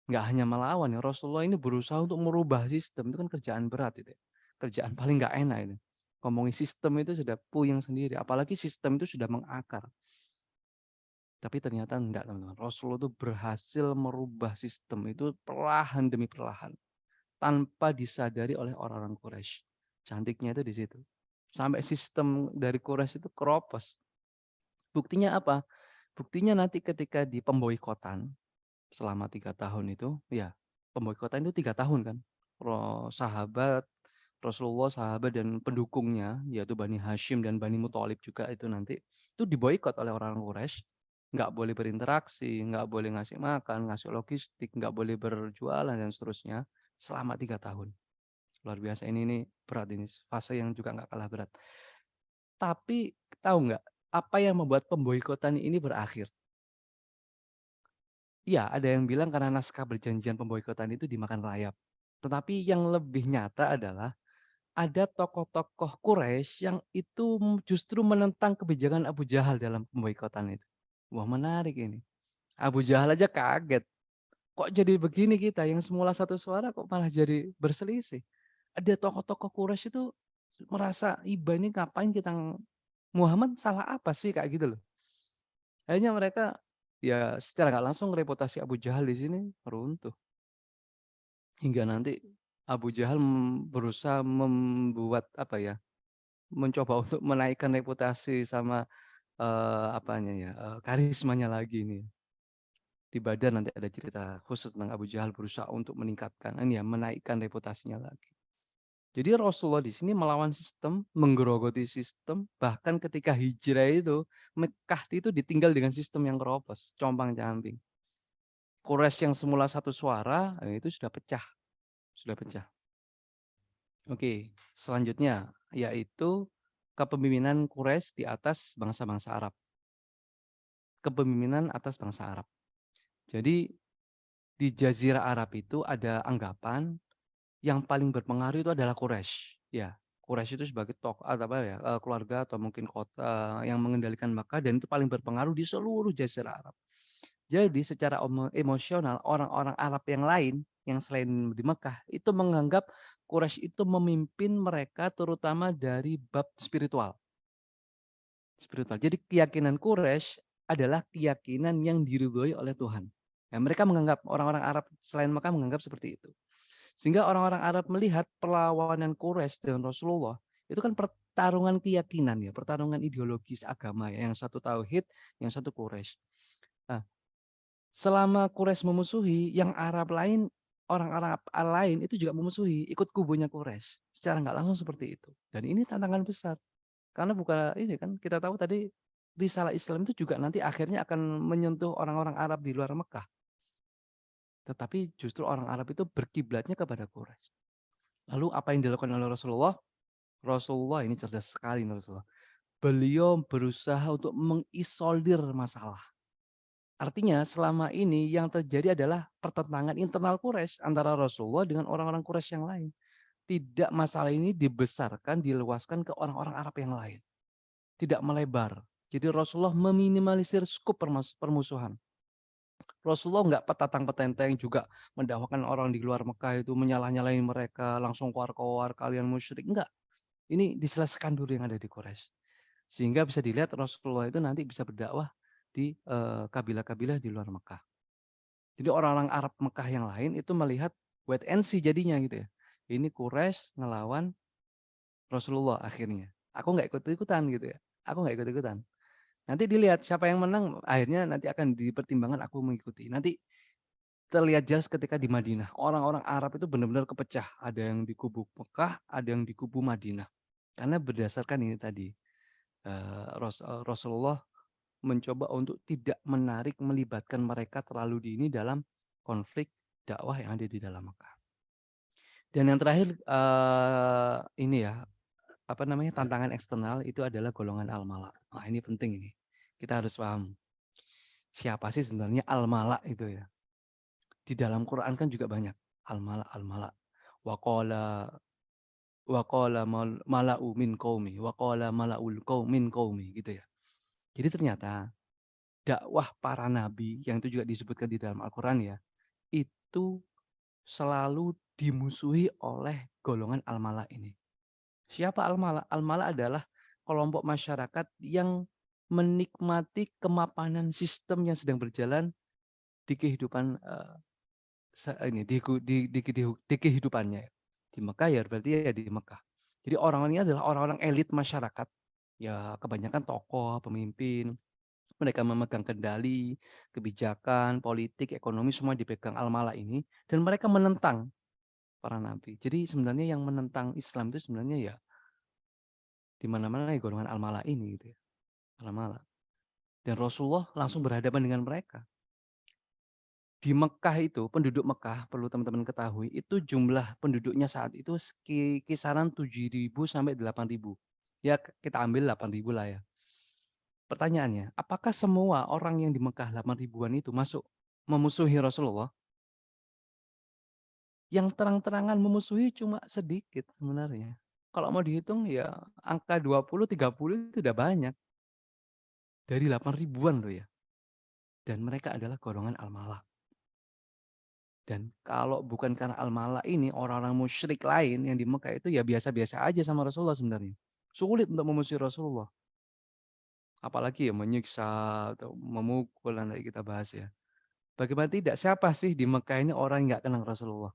Nggak hanya melawan ya, Rasulullah ini berusaha untuk merubah sistem, itu kan kerjaan berat itu ya. Kerjaan paling nggak enak itu. Ngomongin sistem itu sudah puyeng sendiri, apalagi sistem itu sudah mengakar. Tapi ternyata enggak teman-teman. Rasulullah itu berhasil merubah sistem itu perlahan demi perlahan. Tanpa disadari oleh orang-orang Quraisy. Cantiknya itu di situ. Sampai sistem dari Quraisy itu keropos. Buktinya apa? Buktinya nanti ketika di pemboikotan selama 3 tahun itu, ya pemboikotan itu 3 tahun kan. Sahabat Rasulullah, sahabat dan pendukungnya, yaitu Bani Hashim dan Bani Muthalib juga itu nanti, itu diboikot oleh orang Quraisy. Nggak boleh berinteraksi, nggak boleh ngasih makan, ngasih logistik, nggak boleh berjualan dan seterusnya selama 3 tahun. Luar biasa ini berat ini, fase yang juga nggak kalah berat. Tapi tahu nggak apa yang membuat pemboikotan ini berakhir? Iya, ada yang bilang karena naskah perjanjian pemboikotan itu dimakan rayap. Tetapi yang lebih nyata adalah ada tokoh-tokoh Quraisy yang itu justru menentang kebijakan Abu Jahal dalam pemboikotan itu. Wah, menarik ini. Abu Jahal aja kaget. Kok jadi begini kita yang semula satu suara kok malah jadi berselisih. Ada tokoh-tokoh Quraisy itu merasa iba ini ngapain kita Muhammad salah apa sih kayak gitu loh. Akhirnya mereka ya secara nggak langsung reputasi Abu Jahal di sini runtuh. Hingga nanti Abu Jahal berusaha membuat apa ya, mencoba untuk menaikkan reputasi sama, apanya ya, karismanya lagi ini. Di Badar nanti ada cerita khusus tentang Abu Jahal berusaha untuk meningkatkan ini ya, menaikkan reputasinya lagi. Jadi Rasulullah di sini melawan sistem, menggerogoti sistem, bahkan ketika hijrah itu, Mekah itu ditinggal dengan sistem yang keropos, compang-camping. Quraisy yang semula satu suara, itu sudah pecah, sudah pecah. Oke, selanjutnya yaitu kepemimpinan Quraisy di atas bangsa-bangsa Arab. Kepemimpinan atas bangsa Arab. Jadi di Jazirah Arab itu ada anggapan yang paling berpengaruh itu adalah Quraisy. Ya, Quraisy itu sebagai tokoh atau apa ya, keluarga atau mungkin kota yang mengendalikan Makkah dan itu paling berpengaruh di seluruh Jazirah Arab. Jadi secara emosional orang-orang Arab yang lain yang selain di Mekah itu menganggap Quraisy itu memimpin mereka terutama dari bab spiritual. Spiritual. Jadi keyakinan Quraisy adalah keyakinan yang diridhoi oleh Tuhan. Ya, mereka menganggap orang-orang Arab selain Mekah menganggap seperti itu. Sehingga orang-orang Arab melihat perlawanan Quraisy dengan Rasulullah, itu kan pertarungan keyakinan ya, pertarungan ideologis agama ya, yang satu tauhid, yang satu Quraisy. Nah, selama Quraisy memusuhi, yang Arab lain, orang-orang lain itu juga memusuhi, ikut kubunya Quraisy. Secara nggak langsung seperti itu. Dan ini tantangan besar. Karena bukan ini kan kita tahu tadi risalah Islam itu juga nanti akhirnya akan menyentuh orang-orang Arab di luar Mekah. Tetapi justru orang Arab itu berkiblatnya kepada Quraisy. Lalu apa yang dilakukan oleh Rasulullah? Rasulullah ini cerdas sekali Rasulullah. Beliau berusaha untuk mengisolir masalah. Artinya selama ini yang terjadi adalah pertentangan internal Quraisy antara Rasulullah dengan orang-orang Quraisy yang lain. Tidak masalah ini dibesarkan, diluaskan ke orang-orang Arab yang lain. Tidak melebar. Jadi Rasulullah meminimalisir skop permusuhan. Rasulullah nggak petatang-petenteng juga mendakwakan orang di luar Mekah itu menyalah-nyalahin mereka, langsung keluar-keluar kalian musyrik. Enggak. Ini diselesaikan dulu yang ada di Quraisy. Sehingga bisa dilihat Rasulullah itu nanti bisa berdakwah di kabilah-kabilah di luar Mekah. Jadi orang-orang Arab Mekah yang lain itu melihat wait and see jadinya gitu ya. Ini Quraisy ngelawan Rasulullah akhirnya. Aku nggak ikut-ikutan gitu ya. Aku nggak ikut-ikutan. Nanti dilihat siapa yang menang, akhirnya nanti akan dipertimbangkan aku mengikuti. Nanti terlihat jelas ketika di Madinah. Orang-orang Arab itu benar-benar kepecah. Ada yang di kubu Mekah, ada yang di kubu Madinah. Karena berdasarkan ini tadi, Rasulullah mencoba untuk tidak menarik, melibatkan mereka terlalu dini dalam konflik dakwah yang ada di dalam Mekah. Dan yang terakhir, ini ya, apa namanya, tantangan eksternal itu adalah golongan al-mala. Nah, ini penting ini. Kita harus paham, siapa sih sebenarnya al-mala itu ya. Di dalam Quran kan juga banyak al-mala al-mala. Wa qala mala'u min qaumi wa qala mala'ul min qaumi gitu ya. Jadi ternyata dakwah para nabi yang itu juga disebutkan di dalam Al-Qur'an ya, itu selalu dimusuhi oleh golongan al-mala ini. Siapa al-mala? Al-mala adalah kelompok masyarakat yang menikmati kemapanan sistem yang sedang berjalan di kehidupan ini di kehidupannya. Di Mekah ya berarti ya di Mekah. Jadi orang-orang ini adalah orang-orang elit masyarakat. Ya kebanyakan tokoh, pemimpin, mereka memegang kendali, kebijakan, politik, ekonomi semua dipegang al-mala ini dan mereka menentang para nabi. Jadi sebenarnya yang menentang Islam itu sebenarnya ya di mana-mana ya golongan al-mala ini gitu ya. Al-mala. Dan Rasulullah langsung berhadapan dengan mereka. Di Mekah itu, penduduk Mekah, perlu teman-teman ketahui, itu jumlah penduduknya saat itu kisaran 7.000 sampai 8.000. Ya kita ambil 8.000 lah ya. Pertanyaannya, apakah semua orang yang di Mekah 8 ribuan itu masuk memusuhi Rasulullah? Yang terang-terangan memusuhi cuma sedikit sebenarnya. Kalau mau dihitung ya angka 20, 30 itu udah banyak. Dari 8 ribuan loh ya. Dan mereka adalah golongan al-mala. Dan kalau bukan karena al-mala ini, orang-orang musyrik lain yang di Mekah itu ya biasa-biasa aja sama Rasulullah sebenarnya. Sulit untuk memusuhi Rasulullah. Apalagi ya menyiksa atau memukul nanti kita bahas ya. Bagaimana tidak, siapa sih di Mekah ini orang yang nggak kenal Rasulullah?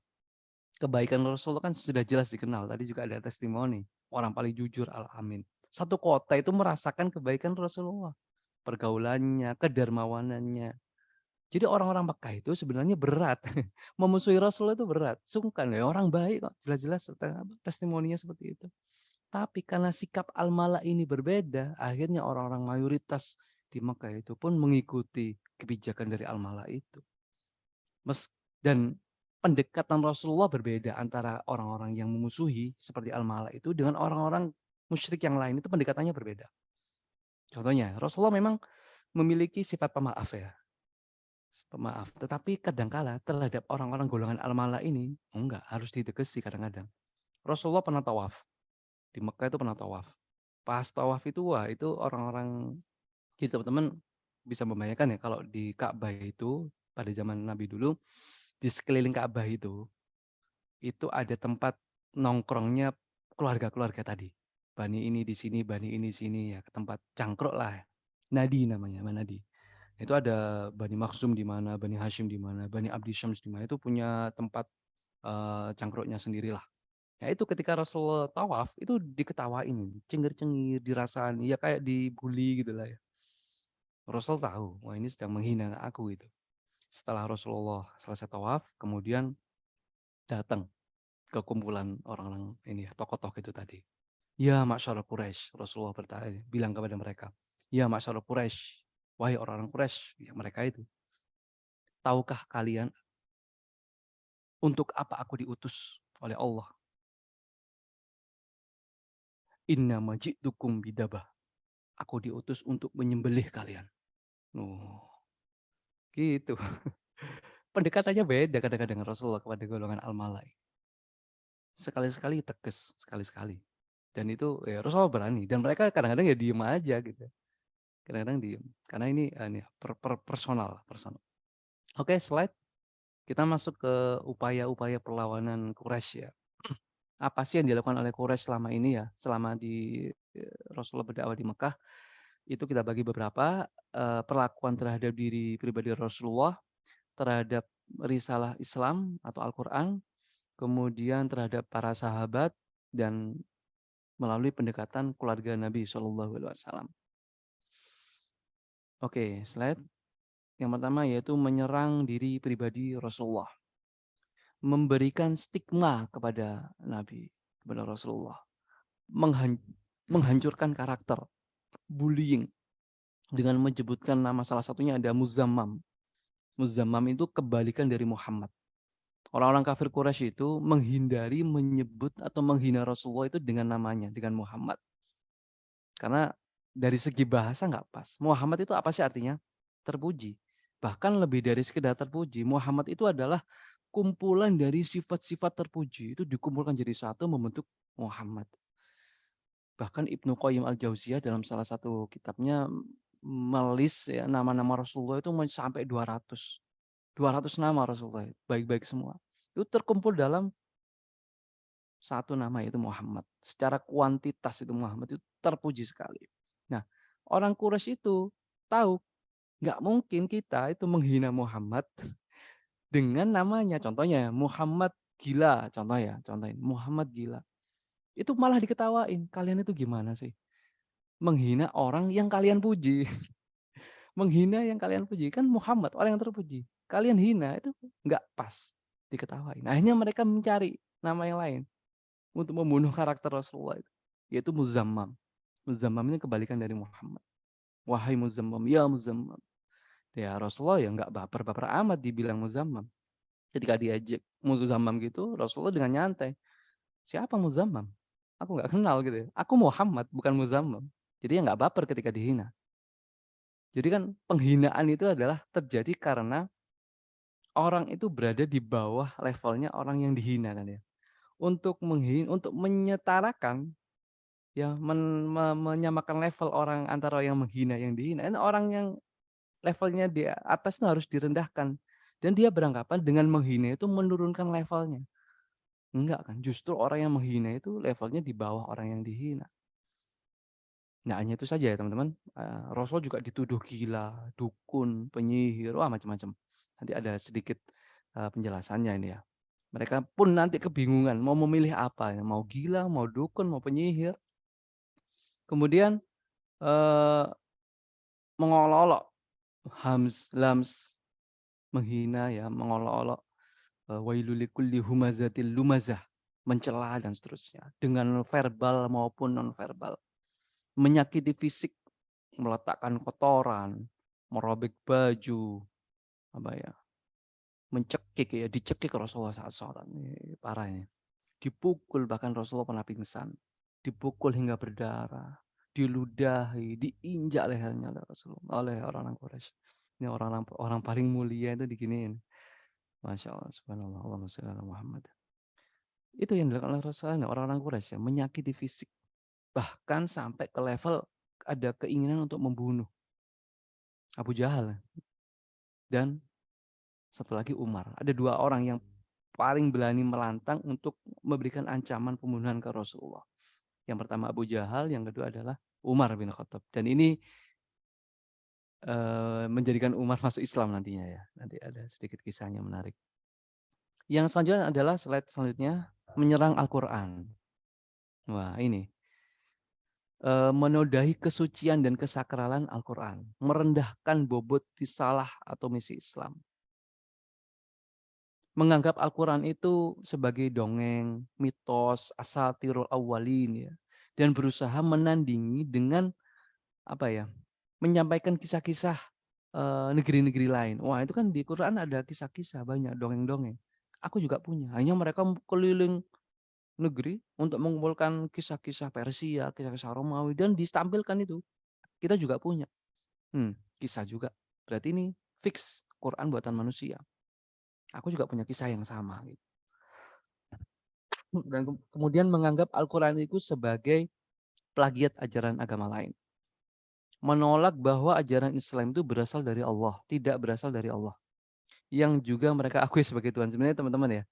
Kebaikan Rasulullah kan sudah jelas dikenal. Tadi juga ada testimoni. Orang paling jujur, al-amin. Satu kota itu merasakan kebaikan Rasulullah. Pergaulannya, kedermawanannya. Jadi orang-orang Mekah itu sebenarnya berat. Memusuhi Rasulullah itu berat. Sungkan ya, orang baik kok. Jelas-jelas testimoninya seperti itu. Tapi karena sikap al-mala ini berbeda, akhirnya orang-orang mayoritas di Mekah itu pun mengikuti kebijakan dari al-mala itu. Dan pendekatan Rasulullah berbeda antara orang-orang yang memusuhi seperti al-mala itu dengan orang-orang musyrik yang lain itu pendekatannya berbeda. Contohnya, Rasulullah memang memiliki sifat pemaaf ya. Pemaaf, tetapi kadangkala terhadap orang-orang golongan al-mala ini enggak, harus ditegesi kadang-kadang. Rasulullah pernah tawaf. Di Mekah itu pernah tawaf. Pas tawaf itu wah itu orang-orang gitu teman-teman bisa membayangkan ya kalau di Ka'bah itu pada zaman Nabi dulu di sekeliling Ka'bah itu ada tempat nongkrongnya keluarga-keluarga tadi. Bani ini di sini, bani ini di sini ya, ke tempat cangkruk lah. Nadi namanya, Nadi. Itu ada Bani Makhzum di mana, Bani Hashim di mana, Bani Abdi Syams di mana. Itu punya tempat cangkruknya sendirilah. Nah itu ketika Rasulullah tawaf, itu diketawain, cengir-cengir, dirasani, ya kayak dibully gitulah ya. Rasul tahu, wah ini sedang menghina aku gitu. Setelah Rasulullah selesai tawaf, kemudian datang ke kumpulan orang-orang ini ya, tokoh-tokoh itu tadi. Ya masyarakat Quraisy, Rasulullah bertanya, bilang kepada mereka, ya masyarakat Quraisy, wahai orang-orang Quraisy, ya mereka itu, tahukah kalian untuk apa aku diutus oleh Allah? Inna maji'tukum bidabah. Aku diutus untuk menyembelih kalian. Oh, gitu. Pendekatannya beda kadang-kadang dengan Rasulullah kepada golongan al-malai. Sekali-sekali tegas, sekali-sekali. Dan itu ya Rasulullah berani dan mereka kadang-kadang ya diem aja gitu. Kadang-kadang diem. Karena ini personal, personal. Oke, slide. Kita masuk ke upaya-upaya perlawanan Quraisy ya. Apa sih yang dilakukan oleh Quraisy selama ini ya, selama Rasulullah berdakwah di Mekah, itu kita bagi beberapa, perlakuan terhadap diri pribadi Rasulullah, terhadap risalah Islam atau Al-Qur'an, kemudian terhadap para sahabat, dan melalui pendekatan keluarga Nabi Shallallahu alaihi wasallam. Oke, slide. Yang pertama yaitu menyerang diri pribadi Rasulullah. Memberikan stigma kepada Nabi, kepada Rasulullah. Menghancurkan karakter, bullying, dengan menyebutkan nama salah satunya ada Muzammam. Muzammam itu kebalikan dari Muhammad. Orang-orang kafir Quraisy itu menghindari menyebut atau menghina Rasulullah itu dengan namanya, dengan Muhammad. Karena dari segi bahasa nggak pas. Muhammad itu apa sih artinya? Terpuji. Bahkan lebih dari sekedar terpuji. Muhammad itu adalah kumpulan dari sifat-sifat terpuji. Itu dikumpulkan jadi satu membentuk Muhammad. Bahkan Ibnu Qayyim al-Jauziyah dalam salah satu kitabnya melis ya, nama-nama Rasulullah itu sampai 200. 200 nama Rasulullah, baik-baik semua. Itu terkumpul dalam satu nama yaitu Muhammad. Secara kuantitas itu Muhammad itu terpuji sekali. Nah, orang Quraisy itu tahu nggak mungkin kita itu menghina Muhammad dengan namanya. Contohnya Muhammad gila, contoh ya, contohin Muhammad gila. Itu malah diketawain. Kalian itu gimana sih? Menghina orang yang kalian puji. Menghina yang kalian puji. Kan Muhammad orang yang terpuji. Kalian hina itu nggak pas. Diketawain. Akhirnya mereka mencari nama yang lain untuk membunuh karakter Rasulullah itu, yaitu Muzammam. Muzammam ini kebalikan dari Muhammad. Wahai Muzammam, ya Muzammam. Ya Rasulullah ya nggak baper-baper amat dibilang Muzammam. Ketika diajak Muzammam gitu, Rasulullah dengan nyantai. Siapa Muzammam? Aku nggak kenal gitu ya. Aku Muhammad, bukan Muzammam. Jadi ya nggak baper ketika dihina. Jadi kan penghinaan itu adalah terjadi karena orang itu berada di bawah levelnya orang yang dihina kan ya. Untuk menyetarakan ya, menyamakan level orang antara yang menghina, yang dihina. Ini orang yang levelnya di atas itu harus direndahkan. Dan dia beranggapan dengan menghina itu menurunkan levelnya. Enggak kan, justru orang yang menghina itu levelnya di bawah orang yang dihina. Nah, hanya itu saja ya teman-teman. Rasul juga dituduh gila, dukun, penyihir, wah macam-macam. Nanti ada sedikit penjelasannya ini ya. Mereka pun nanti kebingungan mau memilih apa ya, mau gila, mau dukun, mau penyihir. Kemudian eh, mengolok-olok, lams, menghina ya, mengolok-olok, wailul likulli humazatil lumazah, mencela dan seterusnya, dengan verbal maupun non verbal. Menyakiti fisik, meletakkan kotoran, merobek baju, apa ya, mencekik ya, dicekik Rasulullah saat sholat. Ini parah ini. Dipukul, bahkan Rasulullah pernah pingsan. Dipukul hingga berdarah, diludahi, diinjak lehernya oleh Rasulullah, oleh orang-orang Quraisy. Ini orang-orang orang paling mulia itu diginiin. Masya Allah, subhanallah, Allahumma sholli ala Muhammad. Itu yang dilakukan oleh Rasulullah, orang-orang Quraisy ya, menyakiti fisik. Bahkan sampai ke level ada keinginan untuk membunuh Abu Jahal dan satu lagi Umar. Ada dua orang yang paling berani melantang untuk memberikan ancaman pembunuhan ke Rasulullah. Yang pertama Abu Jahal, yang kedua adalah Umar bin Khattab. Dan ini menjadikan Umar masuk Islam nantinya ya. Nanti ada sedikit kisahnya menarik. Yang selanjutnya adalah slide selanjutnya, menyerang Al-Quran. Wah ini, menodai kesucian dan kesakralan Al-Quran. Merendahkan bobot risalah atau misi Islam. Menganggap Al-Quran itu sebagai dongeng, mitos, asatirul awwalin ya. Dan berusaha menandingi dengan apa ya, menyampaikan kisah-kisah negeri-negeri lain. Wah itu kan di Quran ada kisah-kisah banyak, dongeng-dongeng. Aku juga punya, hanya mereka keliling negeri untuk mengumpulkan kisah-kisah Persia, kisah-kisah Romawi dan ditampilkan itu. Kita juga punya. Kisah juga. Berarti ini fix Quran buatan manusia. Aku juga punya kisah yang sama gitu. Dan kemudian menganggap Al-Quran itu sebagai plagiat ajaran agama lain. Menolak bahwa ajaran Islam itu berasal dari Allah, tidak berasal dari Allah. Yang juga mereka akui sebagai Tuhan. Sebenarnya teman-teman ya,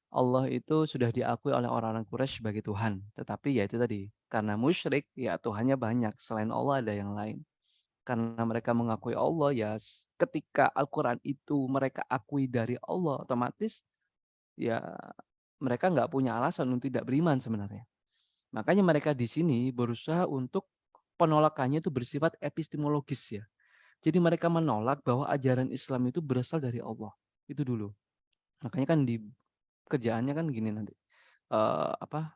Allah itu sudah diakui oleh orang-orang Quraisy sebagai Tuhan. Tetapi ya itu tadi, karena musyrik, ya Tuhannya banyak. Selain Allah ada yang lain. Karena mereka mengakui Allah, ya ketika Al-Quran itu mereka akui dari Allah, otomatis ya mereka nggak punya alasan untuk tidak beriman sebenarnya. Makanya mereka di sini berusaha untuk penolakannya itu bersifat epistemologis ya. Jadi mereka menolak bahwa ajaran Islam itu berasal dari Allah. Itu dulu. Makanya kan di kerjaannya kan gini nanti.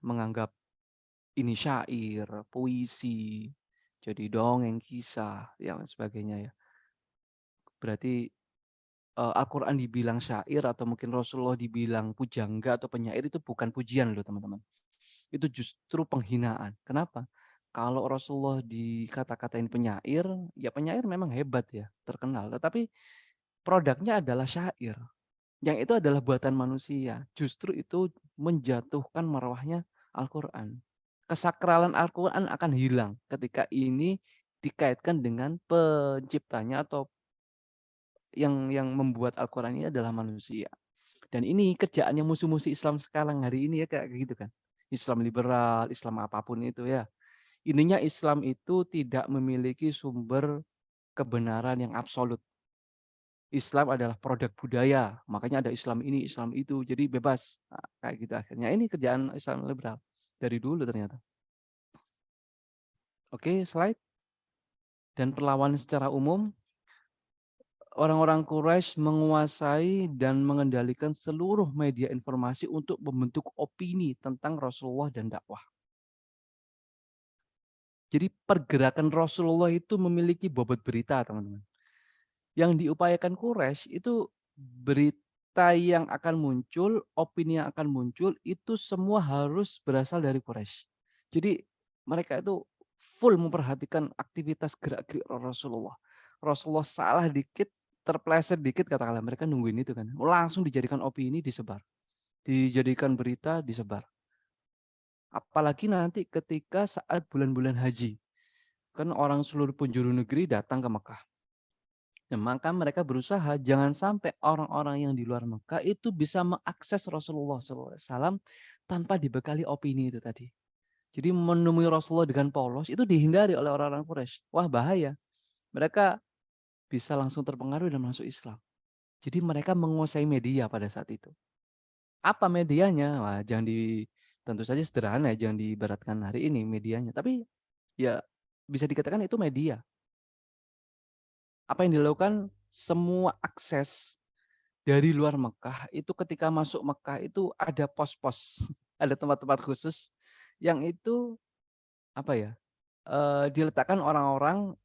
Menganggap ini syair, puisi, jadi dongeng, kisah, yang sebagainya ya. Berarti Al-Quran dibilang syair atau mungkin Rasulullah dibilang pujangga atau penyair itu bukan pujian loh teman-teman. Itu justru penghinaan. Kenapa? Kalau Rasulullah dikata-katain penyair, ya penyair memang hebat ya, terkenal. Tetapi produknya adalah syair. Yang itu adalah buatan manusia. Justru itu menjatuhkan marwahnya Al-Quran. Kesakralan Al-Quran akan hilang ketika ini dikaitkan dengan penciptanya atau yang membuat Al-Quran ini adalah manusia. Dan ini kerjaannya musuh-musuh Islam sekarang hari ini ya kayak gitu kan. Islam liberal, Islam apapun itu ya. Intinya Islam itu tidak memiliki sumber kebenaran yang absolut. Islam adalah produk budaya, makanya ada Islam ini, Islam itu, jadi bebas. Nah, kayak gitu akhirnya. Ini kerjaan Islam liberal dari dulu ternyata. Oke, slide. Dan perlawanan secara umum, orang-orang Quraisy menguasai dan mengendalikan seluruh media informasi untuk membentuk opini tentang Rasulullah dan dakwah. Jadi pergerakan Rasulullah itu memiliki bobot berita, teman-teman. Yang diupayakan Quraisy itu berita yang akan muncul, opini yang akan muncul, itu semua harus berasal dari Quraisy. Jadi mereka itu full memperhatikan aktivitas gerak-gerik Rasulullah. Rasulullah salah dikit, terpleset dikit katakanlah, mereka nungguin itu kan. Langsung dijadikan opini, disebar. Dijadikan berita, disebar. Apalagi nanti ketika saat bulan-bulan haji. Kan orang seluruh penjuru negeri datang ke Mekah. Nah, maka mereka berusaha jangan sampai orang-orang yang di luar Mekah itu bisa mengakses Rasulullah SAW tanpa dibekali opini itu tadi. Jadi menemui Rasulullah dengan polos itu dihindari oleh orang-orang Quraisy. Wah bahaya. Mereka bisa langsung terpengaruh dan masuk Islam. Jadi mereka menguasai media pada saat itu. Apa medianya? Wah, tentu saja sederhana, jangan diberatkan hari ini medianya. Tapi ya bisa dikatakan itu media. Apa yang dilakukan? Semua akses dari luar Mekah itu ketika masuk Mekah itu ada pos-pos, ada tempat-tempat khusus yang itu apa ya, diletakkan orang-orang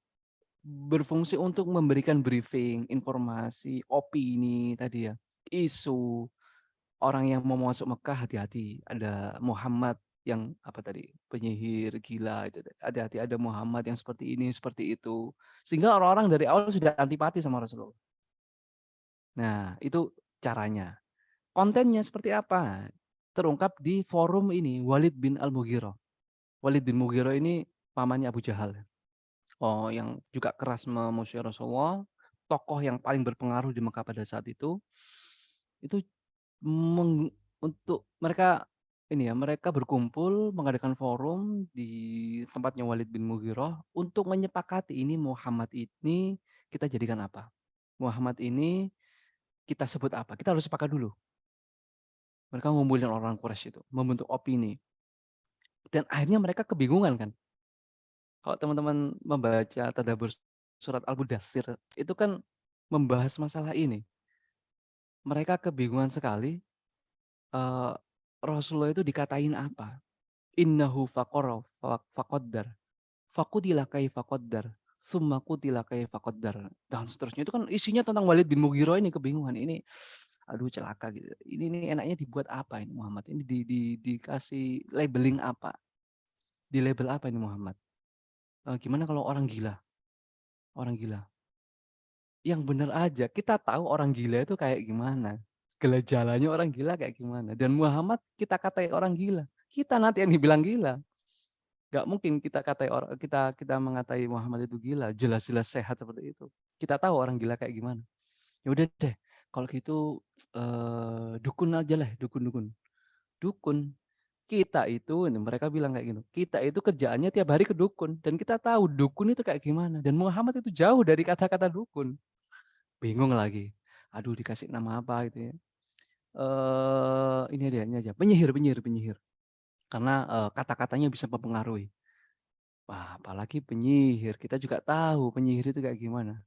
berfungsi untuk memberikan briefing, informasi, opini tadi ya, isu. Orang yang mau masuk Mekah hati-hati, ada Muhammad yang apa tadi, penyihir gila itu, hati-hati ada Muhammad yang seperti ini, seperti itu. Sehingga orang-orang dari awal sudah antipati sama Rasulullah. Nah, itu caranya. Kontennya seperti apa? Terungkap di forum ini, Walid bin Al-Mughirah. Walid bin Mughirah ini pamannya Abu Jahal. Oh, yang juga keras memusuhi Rasulullah, tokoh yang paling berpengaruh di Mekah pada saat itu untuk mereka ini ya, mereka berkumpul mengadakan forum di tempatnya Walid bin Mughirah untuk menyepakati ini Muhammad ini kita jadikan apa? Muhammad ini kita sebut apa? Kita harus sepakat dulu. Mereka ngumpulin orang Quraisy itu, membentuk opini, dan akhirnya mereka kebingungan kan. Kalau teman-teman membaca tadabbur surat Al-Mudatsir, itu kan membahas masalah ini. Mereka kebingungan sekali, eee, Rasulullah itu dikatain apa, "Innahu faqara faqaddar, faqutila kaifa qaddar, summa qutila kaifa qaddar," dan seterusnya. Itu kan isinya tentang Walid bin Mughirah ini kebingungan, ini aduh celaka gitu. Ini enaknya dibuat apa ini Muhammad? Ini dikasih labeling apa? Di-label apa ini Muhammad? Gimana kalau orang gila? Orang gila. Yang bener aja, kita tahu orang gila itu kayak gimana. Gejalanya orang gila kayak gimana. Dan Muhammad kita katai orang gila. Kita nanti yang dibilang gila. Gak mungkin kita katai orang kita kita mengatai Muhammad itu gila, jelas-jelas sehat seperti itu. Kita tahu orang gila kayak gimana. Ya udah deh, kalau gitu dukun aja lah, dukun-dukun. Dukun. Kita itu, ini mereka bilang kayak gini, kita itu kerjaannya tiap hari ke dukun dan kita tahu dukun itu kayak gimana dan Muhammad itu jauh dari kata-kata dukun. Bingung lagi. Aduh dikasih nama apa gitu ya. Ini aja, penyihir penyihir penyihir. Karena, kata-katanya bisa mempengaruhi. Wah, apalagi penyihir, kita juga tahu penyihir itu kayak gimana.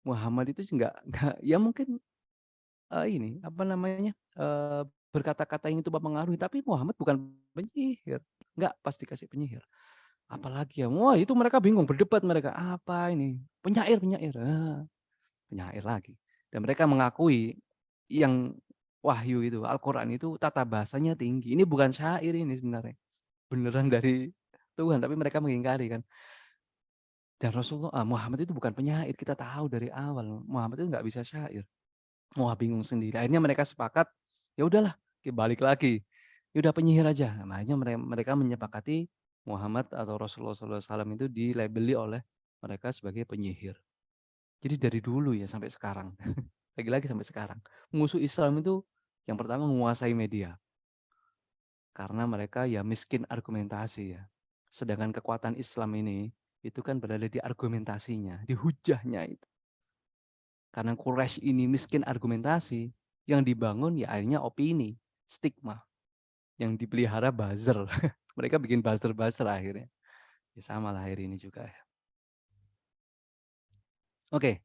Muhammad itu nggak ya mungkin, ini, apa namanya, berkata-kata yang itu mempengaruhi, tapi Muhammad bukan penyihir, nggak pasti kasih penyihir. Apalagi ya, wah itu mereka bingung, berdebat mereka, "Apa ini?" "Penyair penyair." Penyair lagi. Dan mereka mengakui yang wahyu itu, Al-Quran itu tata bahasanya tinggi. Ini bukan syair ini sebenarnya. Beneran dari Tuhan, tapi mereka mengingkari kan. Dan Rasulullah Muhammad itu bukan penyair, kita tahu dari awal. Muhammad itu nggak bisa syair. Wah bingung sendiri. Akhirnya mereka sepakat, ya udahlah, balik lagi. Ya udah penyihir aja. Nah, akhirnya mereka menyepakati Muhammad atau Rasulullah SAW itu dilabeli oleh mereka sebagai penyihir. Jadi dari dulu ya sampai sekarang. Lagi-lagi sampai sekarang. Musuh Islam itu yang pertama menguasai media. Karena mereka ya miskin argumentasi ya. Sedangkan kekuatan Islam ini, itu kan berada di argumentasinya, di hujahnya itu. Karena Quraisy ini miskin argumentasi, yang dibangun ya akhirnya opini, stigma. Yang dipelihara buzzer. Mereka bikin buzzer-buzzer akhirnya. Ya sama lah akhir ini juga ya. Oke,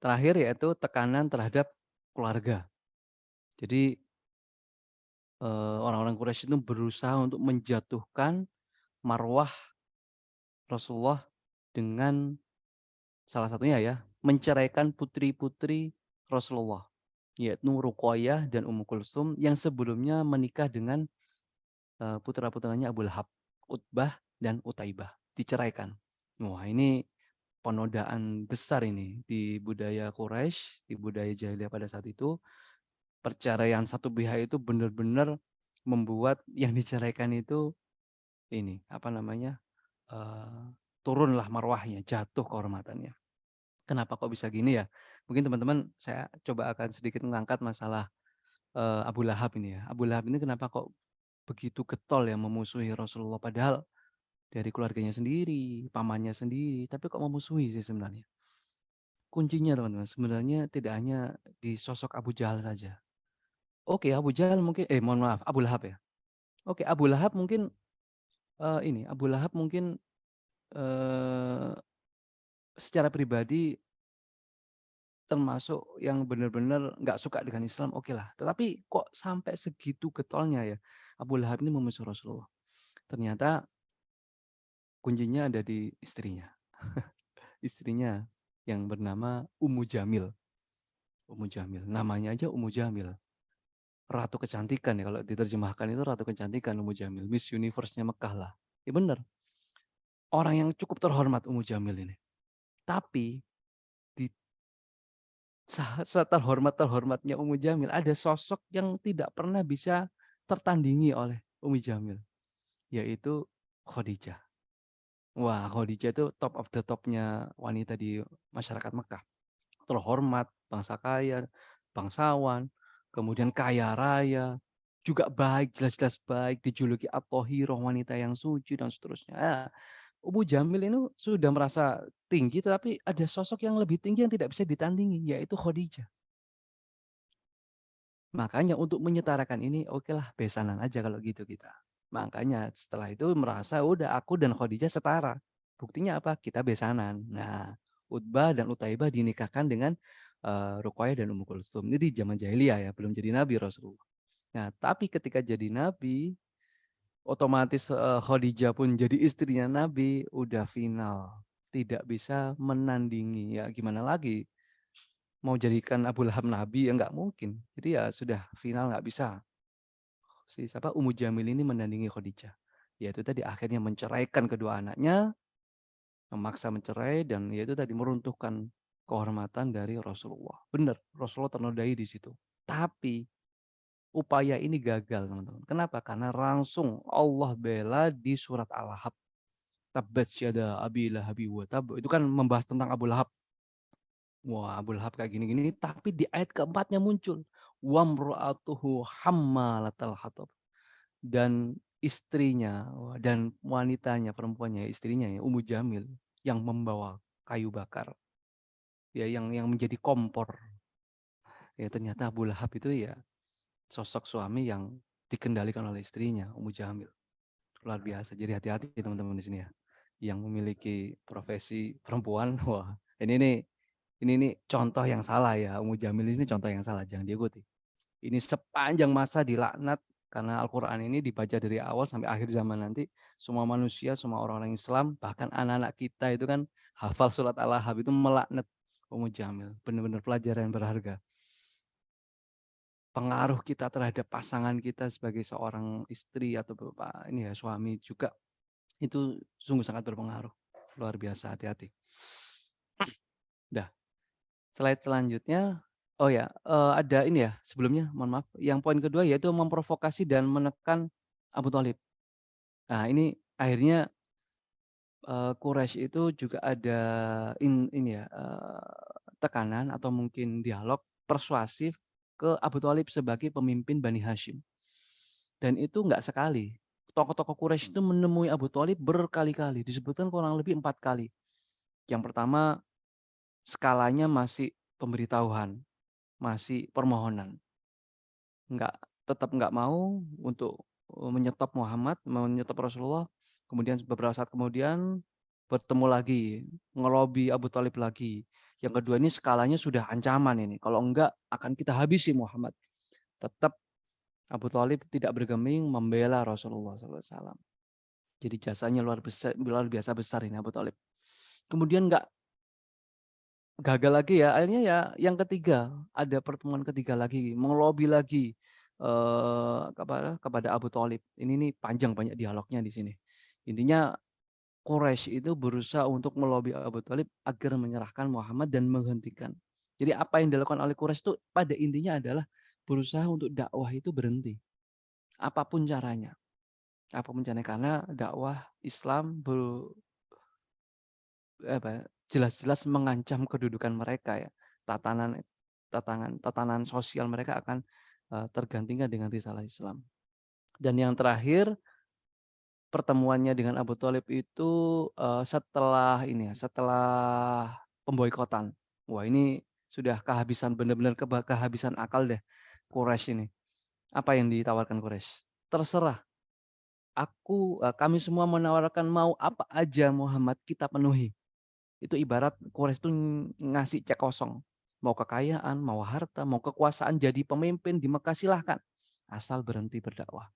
terakhir yaitu tekanan terhadap keluarga. Jadi orang-orang Quraisy itu berusaha untuk menjatuhkan marwah Rasulullah dengan salah satunya ya, menceraikan putri-putri Rasulullah, yaitu Ruqayyah dan Ummu Kulsum yang sebelumnya menikah dengan, putra-putranya Abu Lahab, Utbah dan Utaibah, diceraikan. Wah ini penodaan besar ini di budaya Quraisy, di budaya jahiliyah pada saat itu, perceraian satu pihak itu benar-benar membuat yang diceraikan itu ini, apa namanya, turunlah marwahnya, jatuh kehormatannya. Kenapa kok bisa gini ya? Mungkin teman-teman saya coba akan sedikit mengangkat masalah, Abu Lahab ini ya. Abu Lahab ini kenapa kok begitu getol ya memusuhi Rasulullah, padahal dari keluarganya sendiri, pamannya sendiri, tapi kok memusuhi sih sebenarnya. Kuncinya teman-teman, sebenarnya tidak hanya di sosok Abu Jahal saja. Oke, Abu Jahal mungkin mohon maaf, Abu Lahab ya. Oke, Abu Lahab mungkin, Abu Lahab mungkin, eee, secara pribadi termasuk yang benar-benar nggak suka dengan Islam, oke lah. Tetapi kok sampai segitu getolnya ya, Abu Lahab ini memusuhi Rasulullah. Ternyata kuncinya ada di istrinya. Istrinya yang bernama Ummu Jamil. Ummu Jamil, namanya aja Ummu Jamil. Ratu kecantikan ya kalau diterjemahkan itu ratu kecantikan Ummu Jamil, Miss Universe-nya Mekah lah. Ya bener, orang yang cukup terhormat Ummu Jamil ini. Tapi di seterhormat-terhormatnya Ummu Jamil, ada sosok yang tidak pernah bisa tertandingi oleh Ummu Jamil, yaitu Khadijah. Wah, Khadijah itu top of the top-nya wanita di masyarakat Mekah. Terhormat, bangsa kaya, bangsawan, kemudian kaya raya, juga baik, jelas-jelas baik, dijuluki At-Thahirah, wanita yang suci dan seterusnya. Ummu Jamil ini sudah merasa tinggi, tetapi ada sosok yang lebih tinggi yang tidak bisa ditandingi, yaitu Khadijah. Makanya untuk menyetarakan ini, okelah besanan aja kalau gitu kita. Makanya setelah itu merasa udah aku dan Khadijah setara. Buktinya apa? Kita besanan. Nah, Utbah dan Utaibah dinikahkan dengan Ruqayyah dan Ummu Kulsum. Ini di zaman jahiliyah ya, belum jadi nabi Rasulullah. Nah, tapi ketika jadi nabi, otomatis Khadijah pun jadi istrinya nabi, udah final. Tidak bisa menandingi. Ya gimana lagi? Mau jadikan Abu Lahab nabi ya nggak mungkin. Jadi ya sudah final nggak bisa. Si siapa, Ummu Jamil ini menandingi Khadijah. Yaitu tadi akhirnya menceraikan kedua anaknya, memaksa mencerai dan yaitu tadi meruntuhkan kehormatan dari Rasulullah. Benar, Rasulullah ternodai di situ. Tapi upaya ini gagal, teman-teman. Kenapa? Karena langsung Allah bela di surat Al-Lahab. Tabbat yada abi lahabi wa tab. Itu kan membahas tentang Abu Lahab. Wah, Abu Lahab kayak gini-gini, tapi di ayat keempatnya muncul. Wamra'atuhu hammalatal hatab. Dan istrinya dan wanitanya, perempuannya, istrinya ya, Ummu Jamil yang membawa kayu bakar, ya yang menjadi kompor. Ya ternyata Abu Lahab itu ya sosok suami yang dikendalikan oleh istrinya, Ummu Jamil. Luar biasa. Jadi hati-hati teman-teman di sini ya. Yang memiliki profesi perempuan, wah ini contoh yang salah ya. Ummu Jamil ini contoh yang salah, jangan diikuti. Ini sepanjang masa dilaknat karena Al-Quran ini dibaca dari awal sampai akhir zaman nanti. Semua manusia, semua orang-orang Islam, bahkan anak-anak kita itu kan hafal surat Al-Lahab itu melaknat Ummu Jamil. Benar-benar pelajaran yang berharga. Pengaruh kita terhadap pasangan kita sebagai seorang istri atau bapak ini ya suami juga itu sungguh sangat berpengaruh. Luar biasa, hati-hati. Dah, slide selanjutnya. Oh ya, ada ini ya sebelumnya, mohon maaf. Yang poin kedua yaitu memprovokasi dan menekan Abu Thalib. Nah ini akhirnya, Quraisy itu juga ada ini ya, tekanan atau mungkin dialog persuasif ke Abu Thalib sebagai pemimpin Bani Hashim. Dan itu nggak sekali. Tokoh-tokoh Quraisy itu menemui Abu Thalib berkali-kali, disebutkan kurang lebih 4 kali. Yang pertama, skalanya masih pemberitahuan, masih permohonan. Nggak tetap nggak mau untuk, menyetop Muhammad, menyetop Rasulullah. Kemudian beberapa saat kemudian bertemu lagi, ngelobi Abu Thalib lagi. Yang kedua ini skalanya sudah ancaman ini, kalau enggak akan kita habisi Muhammad. Tetap Abu Thalib tidak bergeming membela Rasulullah SAW. Jadi jasanya luar biasa besar ini Abu Thalib. Kemudian enggak gagal lagi ya, akhirnya ya yang ketiga, ada pertemuan ketiga lagi, melobi lagi, kepada Abu Thalib. Ini nih panjang banyak dialognya di sini. Intinya Quraisy itu berusaha untuk melobi Abu Thalib agar menyerahkan Muhammad dan menghentikan. Jadi apa yang dilakukan oleh Quraisy itu pada intinya adalah berusaha untuk dakwah itu berhenti. Apapun caranya. Apapun caranya karena dakwah Islam jelas-jelas mengancam kedudukan mereka ya. Tatanan tatanan sosial mereka akan tergantikan dengan risalah Islam. Dan yang terakhir pertemuannya dengan Abu Thalib itu setelah ini ya, setelah pemboikotan. Wah ini sudah kehabisan benar-benar kehabisan akal deh Quraisy ini. Apa yang ditawarkan Quraisy? Terserah. Kami semua menawarkan mau apa aja Muhammad kita penuhi. Itu ibarat Quraisy itu ngasih cek kosong. Mau kekayaan, mau harta, mau kekuasaan jadi pemimpin di Mekah silahkan. Asal berhenti berdakwah.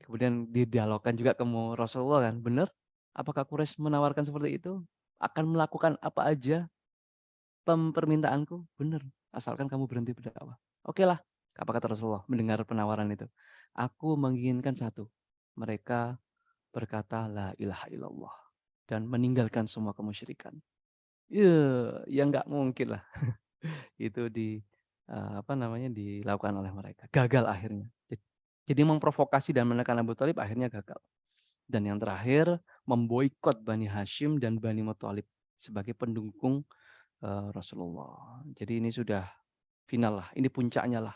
Kemudian didialogkan juga ke Rasulullah kan, benar? Apakah Quraisy menawarkan seperti itu? Akan melakukan apa aja permintaanku? Benar, asalkan kamu berhenti berdakwah. Oke lah, apa kata Rasulullah mendengar penawaran itu? Aku menginginkan satu, mereka berkata la ilaha illallah dan meninggalkan semua kemusyrikan. Ya nggak mungkin lah itu apa namanya, dilakukan oleh mereka. Gagal akhirnya. Jadi memprovokasi dan menekan Abu Thalib akhirnya gagal. Dan yang terakhir, memboikot Bani Hashim dan Bani Muthalib sebagai pendukung Rasulullah. Jadi ini sudah final lah, ini puncaknya lah.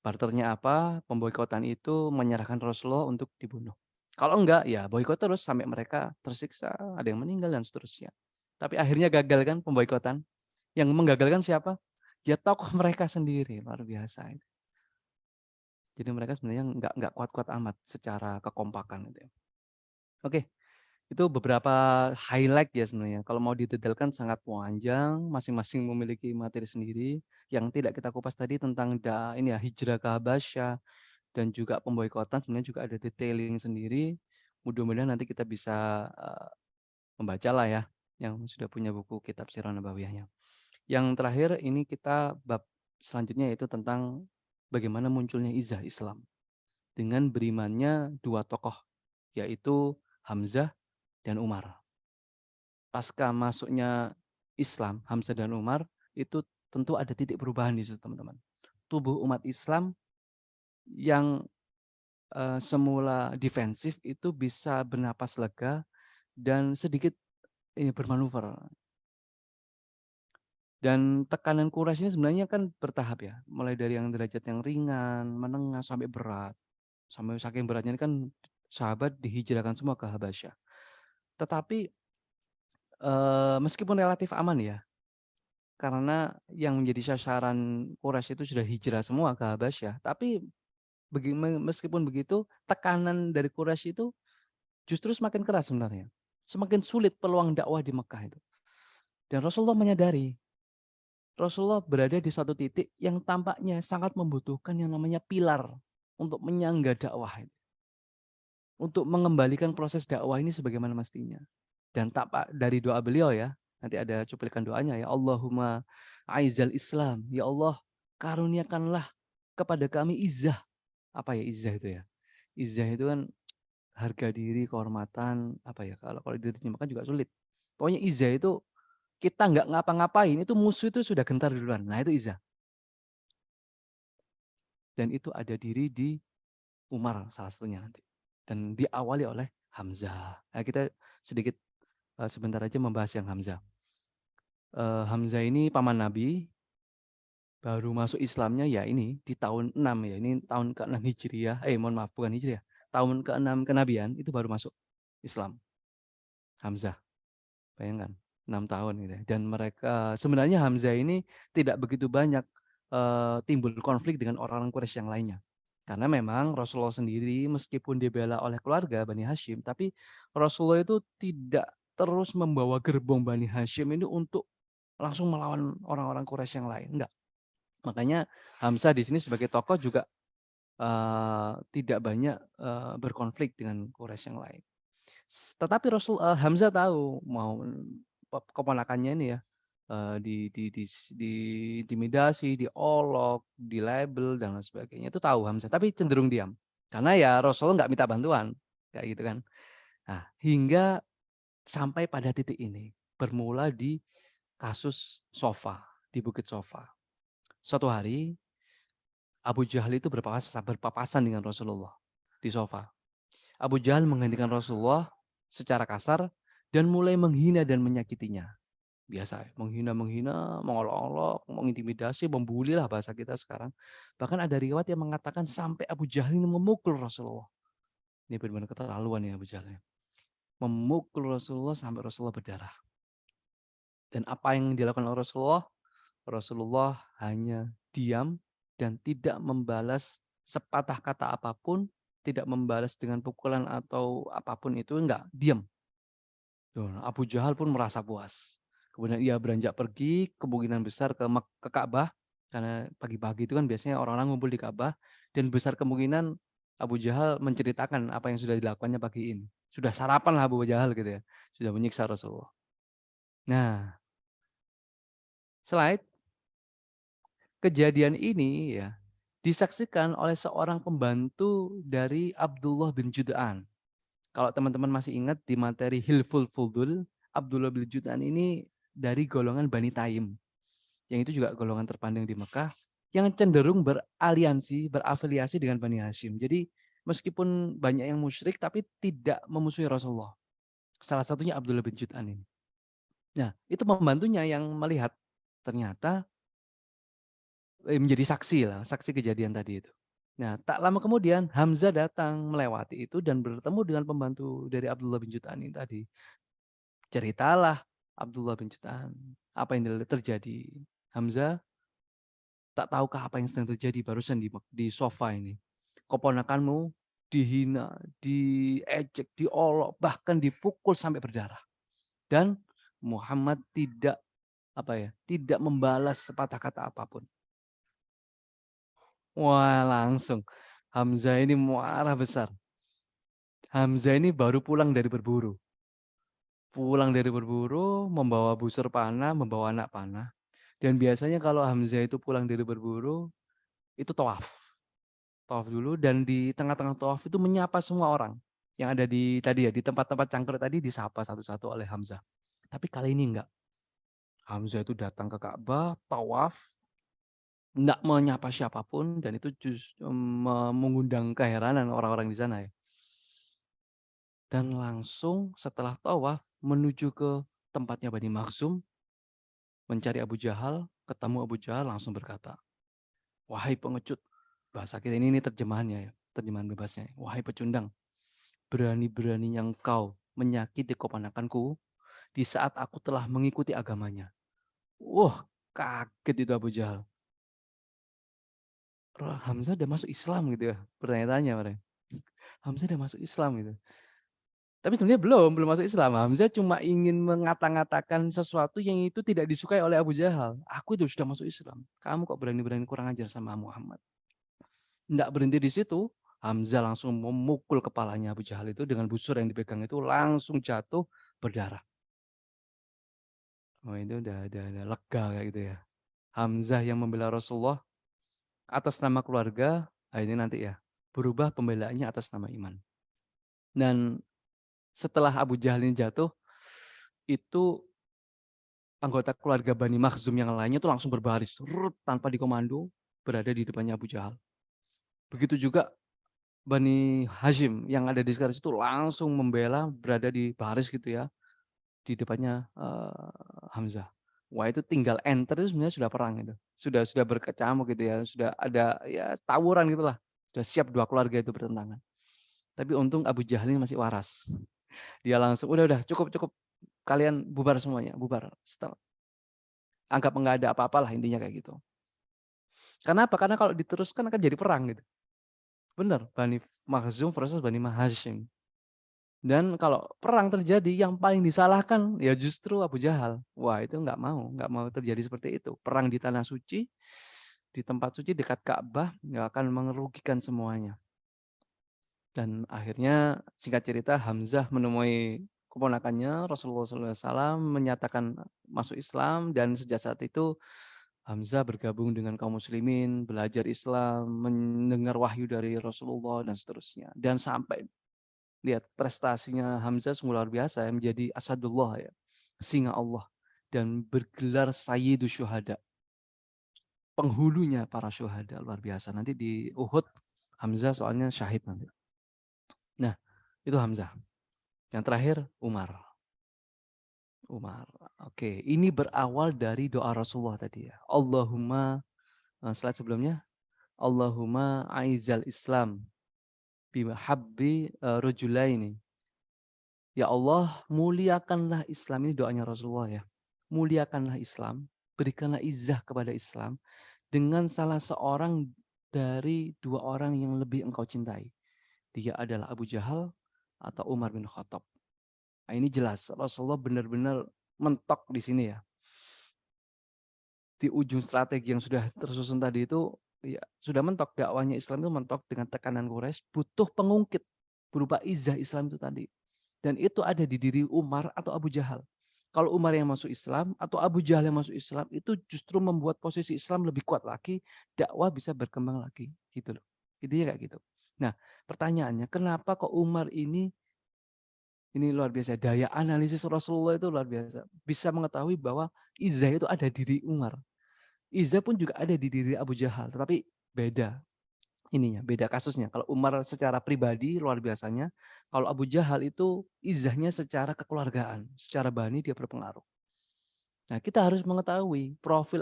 Barternya apa? Pemboikotan itu menyerahkan Rasulullah untuk dibunuh. Kalau enggak, ya boikot terus sampai mereka tersiksa, ada yang meninggal dan seterusnya. Tapi akhirnya gagal kan pemboikotan. Yang menggagalkan siapa? Ya tokoh mereka sendiri, luar biasa. Jadi mereka sebenarnya nggak kuat-kuat amat secara kekompakan gitu ya. Oke, itu beberapa highlight ya sebenarnya. Kalau mau didetailkan sangat panjang, masing-masing memiliki materi sendiri. Yang tidak kita kupas tadi tentang ini ya, hijrah ke Habasyah dan juga pemboikotan sebenarnya juga ada detailing sendiri. Mudah-mudahan nanti kita bisa, membacalah ya, yang sudah punya buku kitab Sirah Nabawiyahnya. Yang terakhir ini kita bab selanjutnya yaitu tentang bagaimana munculnya izah Islam dengan berimannya 2 tokoh, yaitu Hamzah dan Umar. Pasca masuknya Islam, Hamzah dan Umar, itu tentu ada titik perubahan di situ teman-teman. Tubuh umat Islam yang, semula defensif itu bisa bernapas lega dan sedikit, bermanuver. Dan tekanan Quraisy ini sebenarnya kan bertahap ya, mulai dari yang derajat yang ringan, menengah, sampai berat. Sampai saking beratnya ini kan sahabat dihijrahkan semua ke Habasyah. Tetapi, meskipun relatif aman ya, karena yang menjadi sasaran Quraisy itu sudah hijrah semua ke Habasyah, tapi meskipun begitu, tekanan dari Quraisy itu justru semakin keras sebenarnya. Semakin sulit peluang dakwah di Mekah itu. Dan Rasulullah menyadari, Rasulullah berada di satu titik yang tampaknya sangat membutuhkan yang namanya pilar untuk menyangga dakwah itu, untuk mengembalikan proses dakwah ini sebagaimana mestinya. Dan dari doa beliau ya, nanti ada cuplikan doanya ya, Allahumma aizal Islam, ya Allah karuniakanlah kepada kami izzah. Apa ya izzah itu ya? Izzah itu kan harga diri, kehormatan, apa ya, kalau diterjemahkan juga sulit. Pokoknya izzah itu kita nggak ngapa-ngapain, itu musuh itu sudah gentar duluan. Nah itu izzah. Dan itu ada diri di Umar salah satunya nanti. Dan diawali oleh Hamzah. Nah, kita sedikit sebentar aja membahas yang Hamzah. Hamzah ini paman Nabi, baru masuk Islamnya ya ini di tahun 6 ya. Ini tahun ke-6 Hijriah. Mohon maaf bukan Hijriah. Tahun ke-6 kenabian itu baru masuk Islam. Hamzah. Bayangkan 6 tahun gitu ya. Dan mereka sebenarnya Hamzah ini tidak begitu banyak timbul konflik dengan orang-orang Quraisy yang lainnya. Karena memang Rasulullah sendiri meskipun dibela oleh keluarga Bani Hashim, tapi Rasulullah itu tidak terus membawa gerbong Bani Hashim ini untuk langsung melawan orang-orang Quraisy yang lain, enggak. Makanya Hamzah di sini sebagai tokoh juga tidak banyak berkonflik dengan Quraisy yang lain. Tetapi Hamzah tahu mau keponakannya ini ya, diintimidasi, diolok, dilabel dan lain sebagainya, itu tahu Hamzah, tapi cenderung diam. Karena ya Rasulullah nggak minta bantuan, kayak gitu kan. Nah, hingga sampai pada titik ini, bermula di kasus Sofa, di Bukit Sofa. Suatu hari, Abu Jahal itu berpapasan dengan Rasulullah di Sofa. Abu Jahal menghentikan Rasulullah secara kasar dan mulai menghina dan menyakitinya. Biasa, menghina-menghina, mengolok-olok, mengintimidasi, membuli lah bahasa kita sekarang. Bahkan ada riwayat yang mengatakan sampai Abu Jahal ini memukul Rasulullah. Ini benar-benar keterlaluan ya Abu Jahal. Memukul Rasulullah sampai Rasulullah berdarah. Dan apa yang dilakukan oleh Rasulullah? Rasulullah hanya diam dan tidak membalas sepatah kata apapun, tidak membalas dengan pukulan atau apapun itu, enggak, diam. Tuh, Abu Jahal pun merasa puas. Kemudian ia beranjak pergi, kemungkinan besar ke Ka'bah, karena pagi-pagi itu kan biasanya orang-orang ngumpul di Ka'bah, dan besar kemungkinan Abu Jahal menceritakan apa yang sudah dilakukannya pagi ini. Sudah sarapan lah Abu Jahal gitu ya, sudah menyiksa Rasulullah. Nah, slide kejadian ini ya disaksikan oleh seorang pembantu dari Abdullah bin Jud'an. Kalau teman-teman masih ingat di materi Hilful Fudul, Abdullah bin Jud'an ini dari golongan Bani Taim, yang itu juga golongan terpandang di Mekah, yang cenderung beraliansi, berafiliasi dengan Bani Hashim. Jadi meskipun banyak yang musyrik, tapi tidak memusuhi Rasulullah. Salah satunya Abdullah bin Jud'an ini. Nah, itu pembantunya yang melihat ternyata menjadi saksi lah, saksi kejadian tadi itu. Nah, tak lama kemudian Hamzah datang melewati itu dan bertemu dengan pembantu dari Abdullah bin Jud'an ini tadi. Ceritalah Abdullah bin Jud'an, apa yang terjadi. Hamzah tak tahukah apa yang sedang terjadi barusan di sofa ini. keponakanmu dihina, diejek, diolok, bahkan dipukul sampai berdarah. Dan Muhammad tidak membalas sepatah kata apapun. Wah, langsung Hamzah ini marah besar. Hamzah ini baru pulang dari berburu. Membawa busur panah, membawa anak panah. Dan biasanya kalau Hamzah itu pulang dari berburu, itu tawaf. Tawaf dulu dan di tengah-tengah tawaf itu menyapa semua orang yang ada di tempat-tempat cangkruk tadi disapa satu-satu oleh Hamzah. Tapi kali ini enggak. Hamzah itu datang ke Ka'bah, tawaf, enggak menyapa siapapun dan itu mengundang keheranan orang-orang di sana ya. Dan langsung setelah tawaf menuju ke tempatnya Bani Makhzum, mencari Abu Jahal, ketemu Abu Jahal langsung berkata, "Wahai pengecut," bahasa kita ini terjemahannya ya, terjemahan bebasnya. "Wahai pecundang, berani-beraninya engkau menyakiti keponakanku di saat aku telah mengikuti agamanya." Wah, kaget itu Abu Jahal. Hamzah udah masuk Islam gitu ya? Bertanya-tanya orang. Hamzah udah masuk Islam gitu. Tapi sebenarnya belum masuk Islam. Hamzah cuma ingin mengata-ngatakan sesuatu yang itu tidak disukai oleh Abu Jahal. Aku itu sudah masuk Islam. Kamu kok berani-berani kurang ajar sama Muhammad. Nggak berhenti di situ. Hamzah langsung memukul kepalanya Abu Jahal itu dengan busur yang dipegang itu langsung jatuh berdarah. Oh itu udah lega kayak gitu ya. Hamzah yang membela Rasulullah atas nama keluarga, ini nanti ya. Berubah pembelaannya atas nama iman. Dan setelah Abu Jahal ini jatuh, itu anggota keluarga Bani Makhzum yang lainnya itu langsung berbaris, tanpa dikomando, berada di depannya Abu Jahal. Begitu juga Bani Hashim yang ada di sekitar situ langsung membela, berada di baris gitu ya, di depannya Hamzah. Wah itu tinggal enter itu sebenarnya sudah perang itu. Sudah berkecamuk gitu ya, sudah ada ya tawuran gitulah. Sudah siap dua keluarga itu bertentangan. Tapi untung Abu Jahal ini masih waras. Dia langsung, udah cukup cukup, kalian bubar semuanya, bubar. Setelah anggap enggak ada apa-apalah intinya kayak gitu. Karena apa? Karena kalau diteruskan akan jadi perang gitu. Benar, Bani Makhzum versus Bani Hashim. Dan kalau perang terjadi yang paling disalahkan ya justru Abu Jahal. Wah, itu nggak mau terjadi seperti itu. Perang di tanah suci, di tempat suci dekat Ka'bah nggak akan merugikan semuanya. Dan akhirnya singkat cerita Hamzah menemui keponakannya Rasulullah SAW menyatakan masuk Islam dan sejak saat itu Hamzah bergabung dengan kaum muslimin, belajar Islam, mendengar wahyu dari Rasulullah dan seterusnya. Dan sampai lihat prestasinya Hamzah sungguh luar biasa ya, menjadi asadullah ya, singa Allah dan bergelar Sayyidu Syuhada, penghulunya para syuhada luar biasa. Nanti di Uhud Hamzah soalnya syahid nanti. Nah, itu Hamzah. Yang terakhir Umar. Umar. Oke, ini berawal dari doa Rasulullah tadi ya. Allahumma slide sebelumnya. Allahumma aizal Islam bihabbi rajulaini. Ya Allah, muliakanlah Islam, ini doanya Rasulullah ya. Muliakanlah Islam, berikanlah izzah kepada Islam dengan salah seorang dari dua orang yang lebih engkau cintai. Dia adalah Abu Jahal atau Umar bin Khattab. Nah, ini jelas Rasulullah benar-benar mentok di sini ya. Di ujung strategi yang sudah tersusun tadi itu ya sudah mentok, dakwahnya Islam itu mentok dengan tekanan Quraisy, butuh pengungkit berupa izzah Islam itu tadi. Dan itu ada di diri Umar atau Abu Jahal. Kalau Umar yang masuk Islam atau Abu Jahal yang masuk Islam itu justru membuat posisi Islam lebih kuat lagi, dakwah bisa berkembang lagi, gitu loh. Intinya kayak gitu. Nah, pertanyaannya kenapa kok Umar ini luar biasa, daya analisis Rasulullah itu luar biasa. Bisa mengetahui bahwa izzah itu ada di diri Umar. Izzah pun juga ada di diri Abu Jahal, tetapi beda beda kasusnya. Kalau Umar secara pribadi luar biasanya, kalau Abu Jahal itu izzahnya secara kekeluargaan, secara bani dia berpengaruh. Nah, kita harus mengetahui profil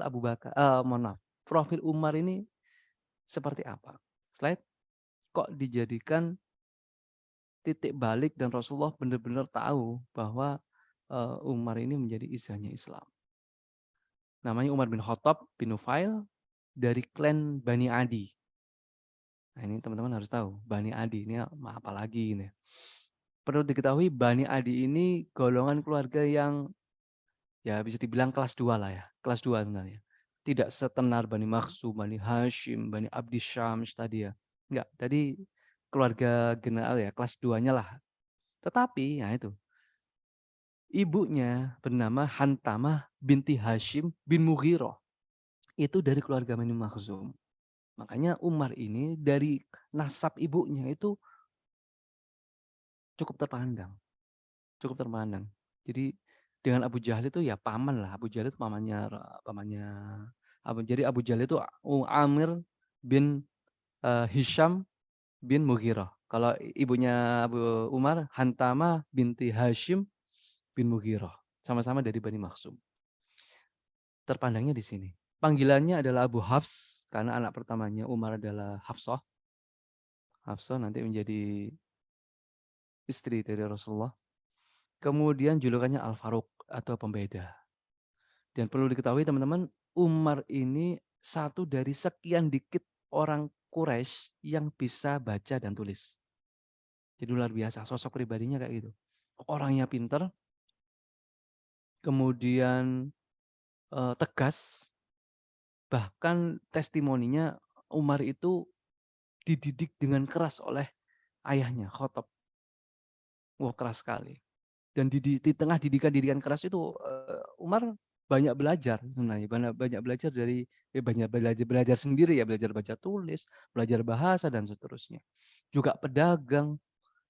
profil Umar ini seperti apa. Slide, kok dijadikan titik balik dan Rasulullah benar-benar tahu bahwa Umar ini menjadi izzahnya Islam. Namanya Umar bin Khattab bin Nufail dari klan Bani Adi. Nah, ini teman-teman harus tahu, Bani Adi ini apa lagi ini. Perlu diketahui Bani Adi ini golongan keluarga yang ya bisa dibilang kelas 2 lah ya, kelas 2 sebenarnya. Tidak setenar Bani Makhzum, Bani Hashim, Bani Abdi Syams tadi ya. Enggak, tadi keluarga general ya, kelas 2-nya lah. Tetapi ya itu, ibunya bernama Hantamah binti Hashim bin Mughirah. Itu dari keluarga Bani Makhzum. Makanya Umar ini dari nasab ibunya itu cukup terpandang, cukup terpandang. Jadi dengan Abu Jahal itu ya paman lah, Abu Jahal itu pamannya jadi Abu Jahal itu Amir bin, Hisyam bin Mughirah. Kalau ibunya Abu Umar, Hantamah binti Hashim bin Mughirah. Sama-sama dari Bani Makhzum. Terpandangnya di sini. Panggilannya adalah Abu Hafs, karena anak pertamanya Umar adalah Hafsah. Hafsah nanti menjadi istri dari Rasulullah. Kemudian julukannya Al-Faruq atau pembeda. Dan perlu diketahui teman-teman, Umar ini satu dari sekian dikit orang Quraisy yang bisa baca dan tulis. Jadi luar biasa, sosok pribadinya kayak gitu. Orangnya pinter, kemudian tegas, bahkan testimoninya Umar itu dididik dengan keras oleh ayahnya, Khattab. Wah, keras sekali. Dan di tengah didikan-didikan keras itu, Umar banyak belajar sebenarnya, banyak belajar dari banyak belajar sendiri ya, belajar baca tulis, belajar bahasa dan seterusnya. Juga pedagang.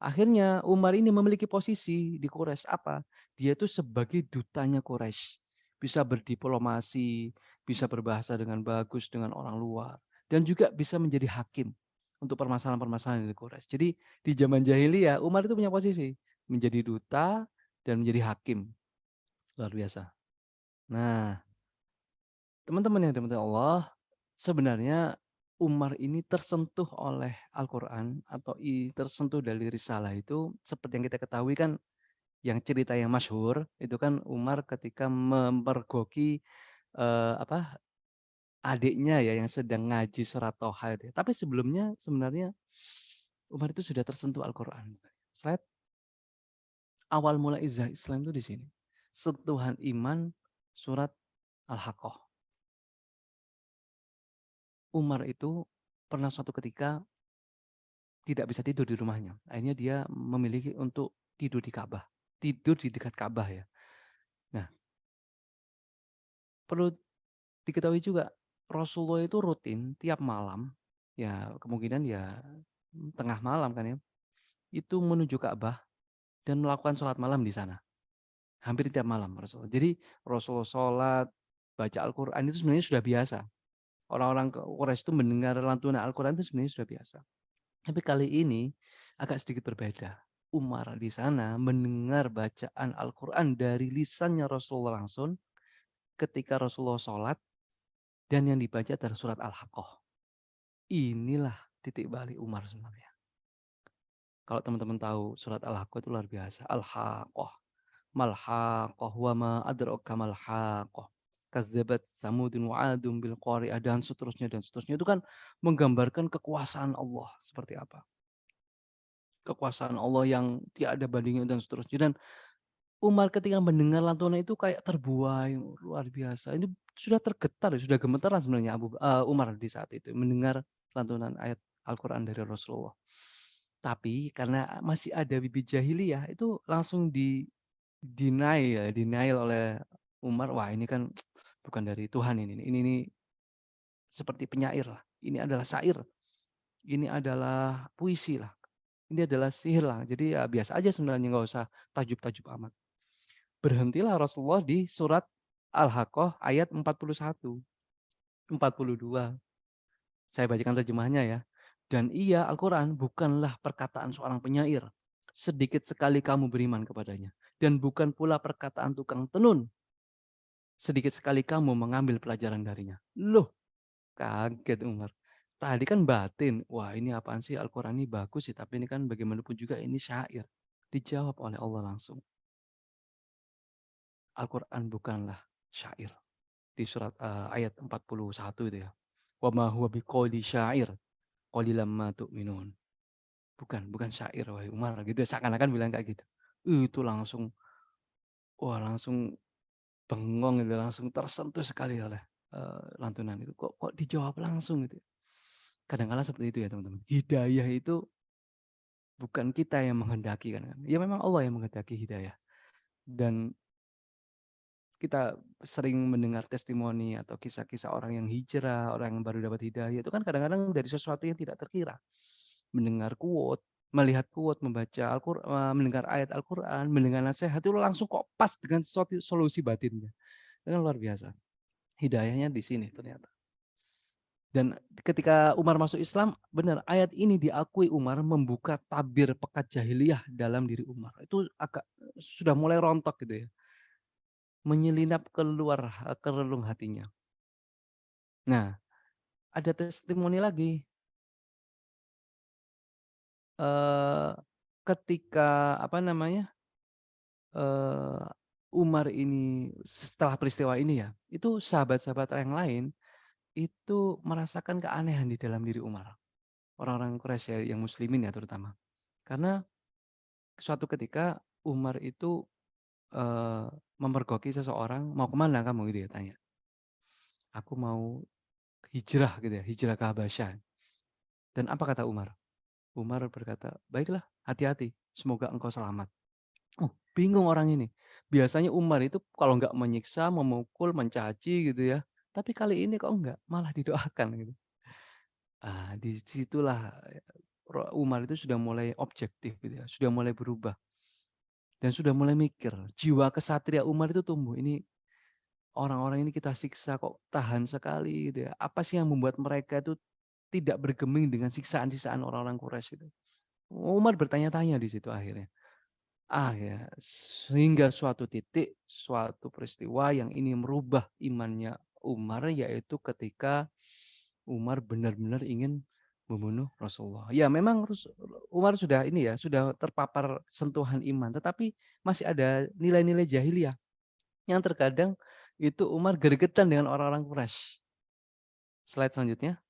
Akhirnya Umar ini memiliki posisi di Quraisy apa? Dia itu sebagai dutanya Quraisy. Bisa berdiplomasi, bisa berbahasa dengan bagus dengan orang luar, dan juga bisa menjadi hakim untuk permasalahan-permasalahan di Quraisy. Jadi di zaman jahiliyah Umar itu punya posisi menjadi duta dan menjadi hakim. Luar biasa. Nah, teman-teman yang dirahmati Allah, sebenarnya Umar ini tersentuh oleh Al-Quran atau tersentuh dari risalah itu seperti yang kita ketahui kan, yang cerita yang masyhur itu kan Umar ketika memergoki apa adiknya ya yang sedang ngaji surat Toha itu. Tapi sebelumnya sebenarnya Umar itu sudah tersentuh Al-Quran. Slide awal mula izah Islam itu di sini. Sentuhan iman surat Al-Haqqah. Umar itu pernah suatu ketika tidak bisa tidur di rumahnya. Akhirnya dia memiliki untuk tidur di Ka'bah. Tidur di dekat Ka'bah ya. Nah, perlu diketahui juga Rasulullah itu rutin tiap malam, ya kemungkinan ya tengah malam kan ya, itu menuju Ka'bah dan melakukan sholat malam di sana. Hampir tiap malam Rasulullah. Jadi Rasulullah sholat, baca Al-Quran itu sebenarnya sudah biasa. Orang-orang Quraisy itu mendengar lantunan Al-Quran itu sebenarnya sudah biasa. Tapi kali ini agak sedikit berbeda. Umar di sana mendengar bacaan Al-Quran dari lisannya Rasulullah langsung ketika Rasulullah sholat dan yang dibaca adalah surat Al-Haqqah. Inilah titik balik Umar sebenarnya. Kalau teman-teman tahu surat Al-Haqqah itu luar biasa. Al-Haqqah, Mal-Haqqah, wa ma adraka mal-Haqqah. Kadzabat Samudun wa Adun bil Qari'ah dan seterusnya dan seterusnya. Itu kan menggambarkan kekuasaan Allah seperti apa. Kekuasaan Allah yang tiada bandingnya dan seterusnya. Dan Umar ketika mendengar lantunan itu kayak terbuai, luar biasa. Ini sudah tergetar, sudah gemetaran sebenarnya Umar di saat itu mendengar lantunan ayat Al-Quran dari Rasulullah. Tapi karena masih ada bibit jahiliyah itu langsung denial oleh Umar. Wah, ini kan bukan dari Tuhan ini. Ini seperti penyair lah. Ini adalah syair. Ini adalah puisi lah. Ini adalah sihir lah. Jadi ya biasa aja sebenarnya, nggak usah tajub-tajub amat. Berhentilah Rasulullah di surat Al-Haqqah ayat 41, 42. Saya bacakan terjemahnya ya. Dan ia Al-Quran bukanlah perkataan seorang penyair. Sedikit sekali kamu beriman kepadanya. Dan bukan pula perkataan tukang tenun. Sedikit sekali kamu mengambil pelajaran darinya. Loh, kaget Umar. Tadi kan batin. Wah, ini apaan sih, Al-Quran ini bagus sih. Tapi ini kan bagaimanapun juga ini syair. Dijawab oleh Allah langsung. Al-Quran bukanlah syair. Di surat ayat 41 itu ya. Wa ma huwa biqauli syair. qalilan ma tu'minun. Bukan syair wahai Umar gitu, seakan-akan bilang kayak gitu. Itu langsung, wah langsung bengong gitu, langsung tersentuh sekali oleh, lantunan itu. Kok dijawab langsung gitu ya. Kadang kala seperti itu ya teman-teman. Hidayah itu bukan kita yang menghendaki kan, ya memang Allah yang menghendaki hidayah. Dan kita sering mendengar testimoni atau kisah-kisah orang yang hijrah, orang yang baru dapat hidayah itu kan kadang-kadang dari sesuatu yang tidak terkira. Mendengar quote, melihat quote, mendengar ayat Al-Qur'an, mendengar nasihat itu langsung kok pas dengan sesuatu solusi batinnya. Itu kan luar biasa. Hidayahnya di sini ternyata. Dan ketika Umar masuk Islam, benar ayat ini diakui Umar membuka tabir pekat jahiliyah dalam diri Umar. Itu agak sudah mulai rontok gitu ya. Menyelinap keluar ke relung hatinya. Nah, ada testimoni lagi, eee, ketika apa namanya, eee, Umar ini setelah peristiwa ini ya, itu sahabat-sahabat yang lain itu merasakan keanehan di dalam diri Umar. Orang-orang Quraisy ya, yang muslimin ya terutama. Karena suatu ketika Umar itu, eee, memergoki seseorang, "Mau kemana kamu?" Gitu ya, tanya. "Aku mau hijrah," gitu ya, "hijrah ke Habasyah." Dan apa kata Umar? Umar berkata, "Baiklah, hati-hati, semoga engkau selamat." Bingung orang ini. Biasanya Umar itu kalau nggak menyiksa, memukul, mencaci gitu ya. Tapi kali ini kok enggak, malah didoakan gitu. Di situlah Umar itu sudah mulai objektif gitu ya, sudah mulai berubah dan sudah mulai mikir. Jiwa kesatria Umar itu tumbuh. Ini orang-orang ini kita siksa kok tahan sekali gitu ya. Apa sih yang membuat mereka itu tidak bergeming dengan siksaan-siksaan orang-orang Quraisy itu? Umar bertanya-tanya di situ akhirnya. Ya, sehingga suatu titik, suatu peristiwa yang ini merubah imannya Umar, yaitu ketika Umar benar-benar ingin membunuh Rasulullah. Ya memang Umar sudah ini ya, sudah terpapar sentuhan iman, tetapi masih ada nilai-nilai jahiliyah yang terkadang itu Umar gregetan dengan orang-orang Quraisy. Slide selanjutnya,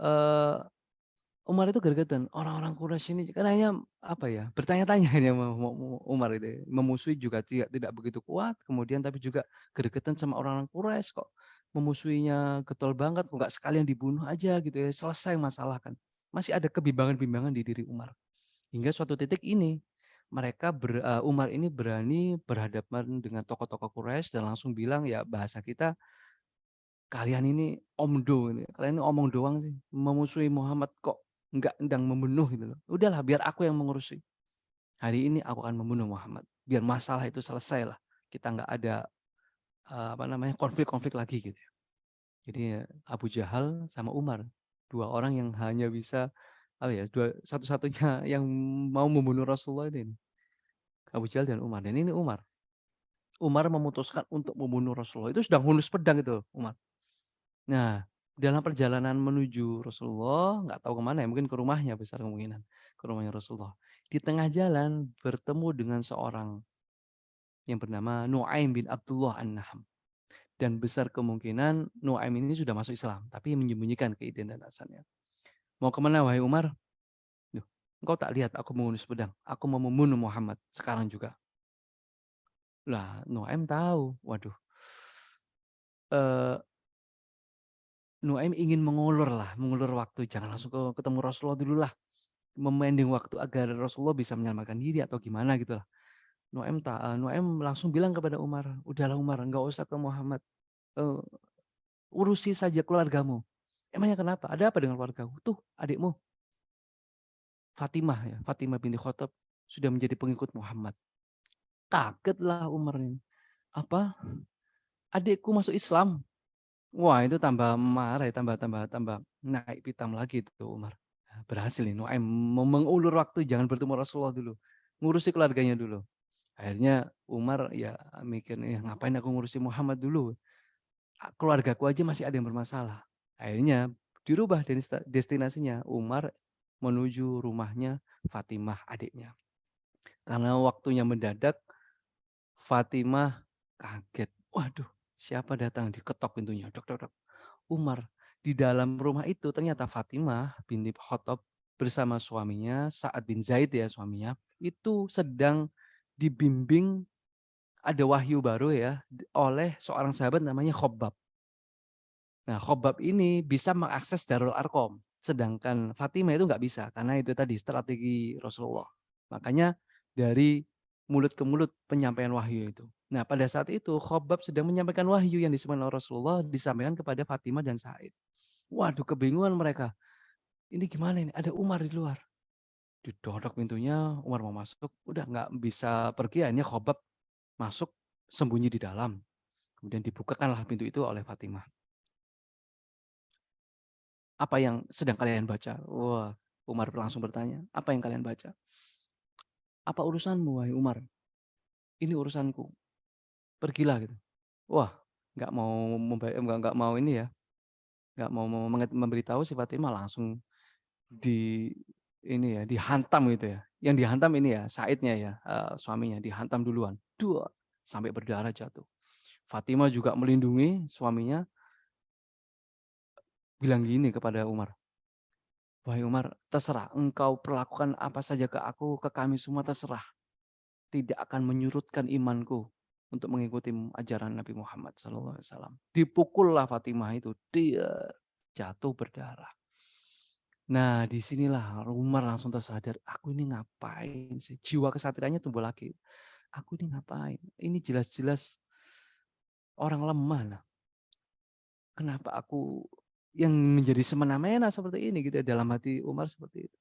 eee Umar itu gregetan, orang-orang Quraisy ini kayaknya apa ya, bertanya-tanya dia Umar itu ya, memusuhi juga tidak tidak begitu kuat, kemudian tapi juga gregetan sama orang-orang Quraisy kok memusuhinya getol banget, kok nggak sekalian dibunuh aja gitu ya, selesai masalah kan. Masih ada kebimbangan-bimbangan di diri Umar. Hingga suatu titik ini, Umar ini berani berhadapan dengan tokoh-tokoh Quraisy dan langsung bilang ya bahasa kita, "Kalian ini omdo ini, kalian ini omong doang sih, memusuhi Muhammad kok nggak endang membunuh," gitu loh. "Udahlah biar aku yang mengurusi. Hari ini aku akan membunuh Muhammad, biar masalah itu selesai lah. Kita nggak ada, apa namanya, konflik-konflik lagi," gitu ya. Jadi ya Abu Jahal sama Umar, 2 orang yang hanya bisa, apa ya, satu-satunya yang mau membunuh Rasulullah ini, Abu Jahal dan Umar. Dan ini Umar. Umar memutuskan untuk membunuh Rasulullah, itu sedang hunus pedang itu Umar. Nah, dalam perjalanan menuju Rasulullah, nggak tahu ke mana ya, mungkin ke rumahnya besar kemungkinan, ke rumahnya Rasulullah. Di tengah jalan bertemu dengan seorang yang bernama Nuaim bin Abdullah An-Nahm. Dan besar kemungkinan Nuaim ini sudah masuk Islam, tapi menyembunyikan keidentitasannya. "Mau kemana wahai Umar?" "Loh, engkau tak lihat aku menghunus pedang? Aku mau membunuh Muhammad sekarang juga." Lah, Nuaim tahu, waduh, eee, Nuaim ingin mengulur waktu, jangan langsung ketemu Rasulullah dulu lah. Memending waktu agar Rasulullah bisa menyelamatkan diri atau gimana gitulah. Nuaim langsung bilang kepada Umar, "Udahlah Umar, enggak usah ke Muhammad, eee, urusi saja keluargamu." "Emangnya kenapa? Ada apa dengan keluargaku?" "Tuh adikmu Fatimah ya, Fatimah binti Khattab sudah menjadi pengikut Muhammad." Kagetlah Umar ini, "Apa? Adikku masuk Islam?" Wah itu tambah marah ya, tambah tambah tambah naik pitam lagi itu Umar. Berhasil nih Nuaim mengulur waktu jangan bertemu Rasulullah dulu, ngurusi keluarganya dulu. Akhirnya Umar ya mikir, "Ya ngapain aku ngurusi Muhammad dulu, keluargaku aja masih ada yang bermasalah." Akhirnya dirubah destinasinya, Umar menuju rumahnya Fatimah adiknya. Karena waktunya mendadak, Fatimah kaget, "Waduh siapa datang?" Diketok pintunya, "Umar." Di dalam rumah itu ternyata Fatimah binti Khattab bersama suaminya, Sa'ad bin Zaid ya suaminya, itu sedang dibimbing ada wahyu baru ya, oleh seorang sahabat namanya Khobbab. Nah, Khobbab ini bisa mengakses Darul Arqam, sedangkan Fatimah itu nggak bisa, karena itu tadi strategi Rasulullah. Makanya dari mulut ke mulut penyampaian wahyu itu. Nah, pada saat itu Khobbab sedang menyampaikan wahyu yang disampaikan oleh Rasulullah, disampaikan kepada Fatimah dan Sa'id. Waduh, kebingungan mereka. Ini gimana ini? Ada Umar di luar. Didorong pintunya, Umar mau masuk, udah nggak bisa pergi, akhirnya Khobbab masuk sembunyi di dalam. Kemudian dibukakanlah pintu itu oleh Fatimah. Apa yang sedang kalian baca? Wah, Umar langsung bertanya, apa yang kalian baca? Apa urusanmu, wahai Umar? Ini urusanku. Pergilah gitu. Wah, nggak mau ini ya, nggak mau memberitahu si Fatimah langsung di ini ya, dihantam gitu ya. Yang dihantam ini ya, Saidnya ya, suaminya dihantam duluan. Dua sampai berdarah jatuh. Fatimah juga melindungi suaminya, bilang gini kepada Umar, "Wahai Umar, terserah engkau perlakukan apa saja ke aku, ke kami semua terserah. Tidak akan menyurutkan imanku untuk mengikuti ajaran Nabi Muhammad SAW." Dipukullah Fatimah itu, dia jatuh berdarah. Nah, disinilah Umar langsung tersadar, aku ini ngapain sih? Jiwa kesatriaannya tumbuh lagi. Aku ini ngapain? Ini jelas-jelas orang lemah lah. Kenapa aku yang menjadi semena-mena seperti ini gitu ya, dalam hati Umar seperti itu.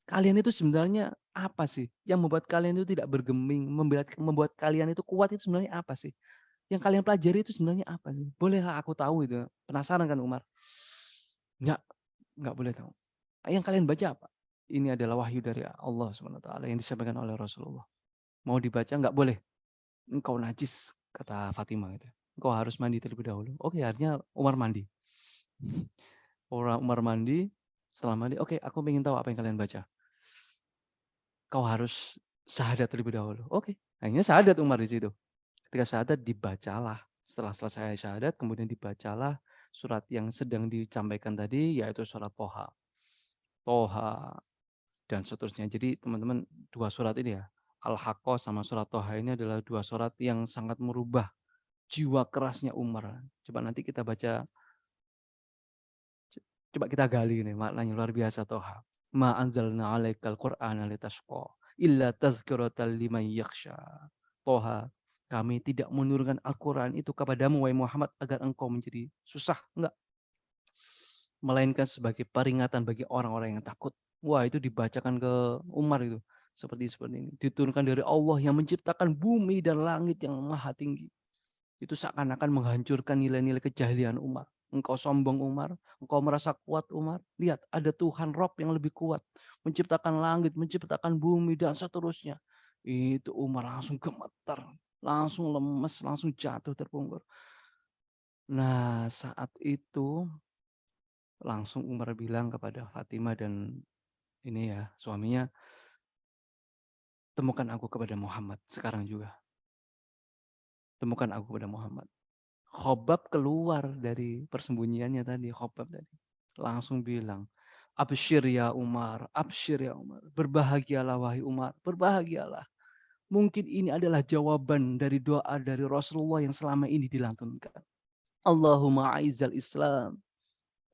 Kalian itu sebenarnya apa sih yang membuat kalian itu tidak bergeming, membuat kalian itu kuat itu sebenarnya apa sih? Yang kalian pelajari itu sebenarnya apa sih? Bolehkah aku tahu itu? Penasaran kan Umar? Enggak, enggak boleh tahu. Yang kalian baca apa? Ini adalah wahyu dari Allah SWT yang disampaikan oleh Rasulullah. Mau dibaca enggak boleh. Engkau najis, kata Fatimah gitu. Engkau harus mandi terlebih dahulu. Oke, akhirnya Umar mandi. Umar mandi, setelah mandi, oke, aku ingin tahu apa yang kalian baca. Kau harus syahadat terlebih dahulu. Oke, akhirnya syahadat Umar di situ. Ketika syahadat dibacalah. Setelah selesai syahadat, kemudian dibacalah surat yang sedang disampaikan tadi, yaitu surat Toha. Toha dan seterusnya. Jadi teman-teman, dua surat ini ya, Al-Haqqah sama surat Toha ini adalah dua surat yang sangat merubah jiwa kerasnya Umar. Coba nanti kita baca, coba kita gali ini maknanya luar biasa Toha. Ma anzalna 'alaikal Qur'ana litashqa illa tazkiratan liman yakhsha. Toha, kami tidak menurunkan Al-Quran itu kepadamu wahai Muhammad agar engkau menjadi susah, enggak, melainkan sebagai peringatan bagi orang-orang yang takut. Wah, itu dibacakan ke Umar itu. Seperti ini. Diturunkan dari Allah yang menciptakan bumi dan langit yang maha tinggi. Itu seakan-akan menghancurkan nilai-nilai kejahilian Umar. Engkau sombong Umar, engkau merasa kuat Umar. Lihat, ada Tuhan Rob yang lebih kuat. Menciptakan langit, menciptakan bumi, dan seterusnya. Itu Umar langsung gemetar, langsung lemes, langsung jatuh terpungkur. Nah, saat itu langsung Umar bilang kepada Fatimah dan ini ya, suaminya, "Temukan aku kepada Muhammad sekarang juga. Temukan aku kepada Muhammad." Khobbab keluar dari persembunyiannya tadi, Khobbab tadi. Langsung bilang, "Absyir ya Umar, absyir ya Umar. Berbahagialah wahai Umar, berbahagialah. Mungkin ini adalah jawaban dari doa dari Rasulullah yang selama ini dilantunkan. Allahumma a'izzal Islam.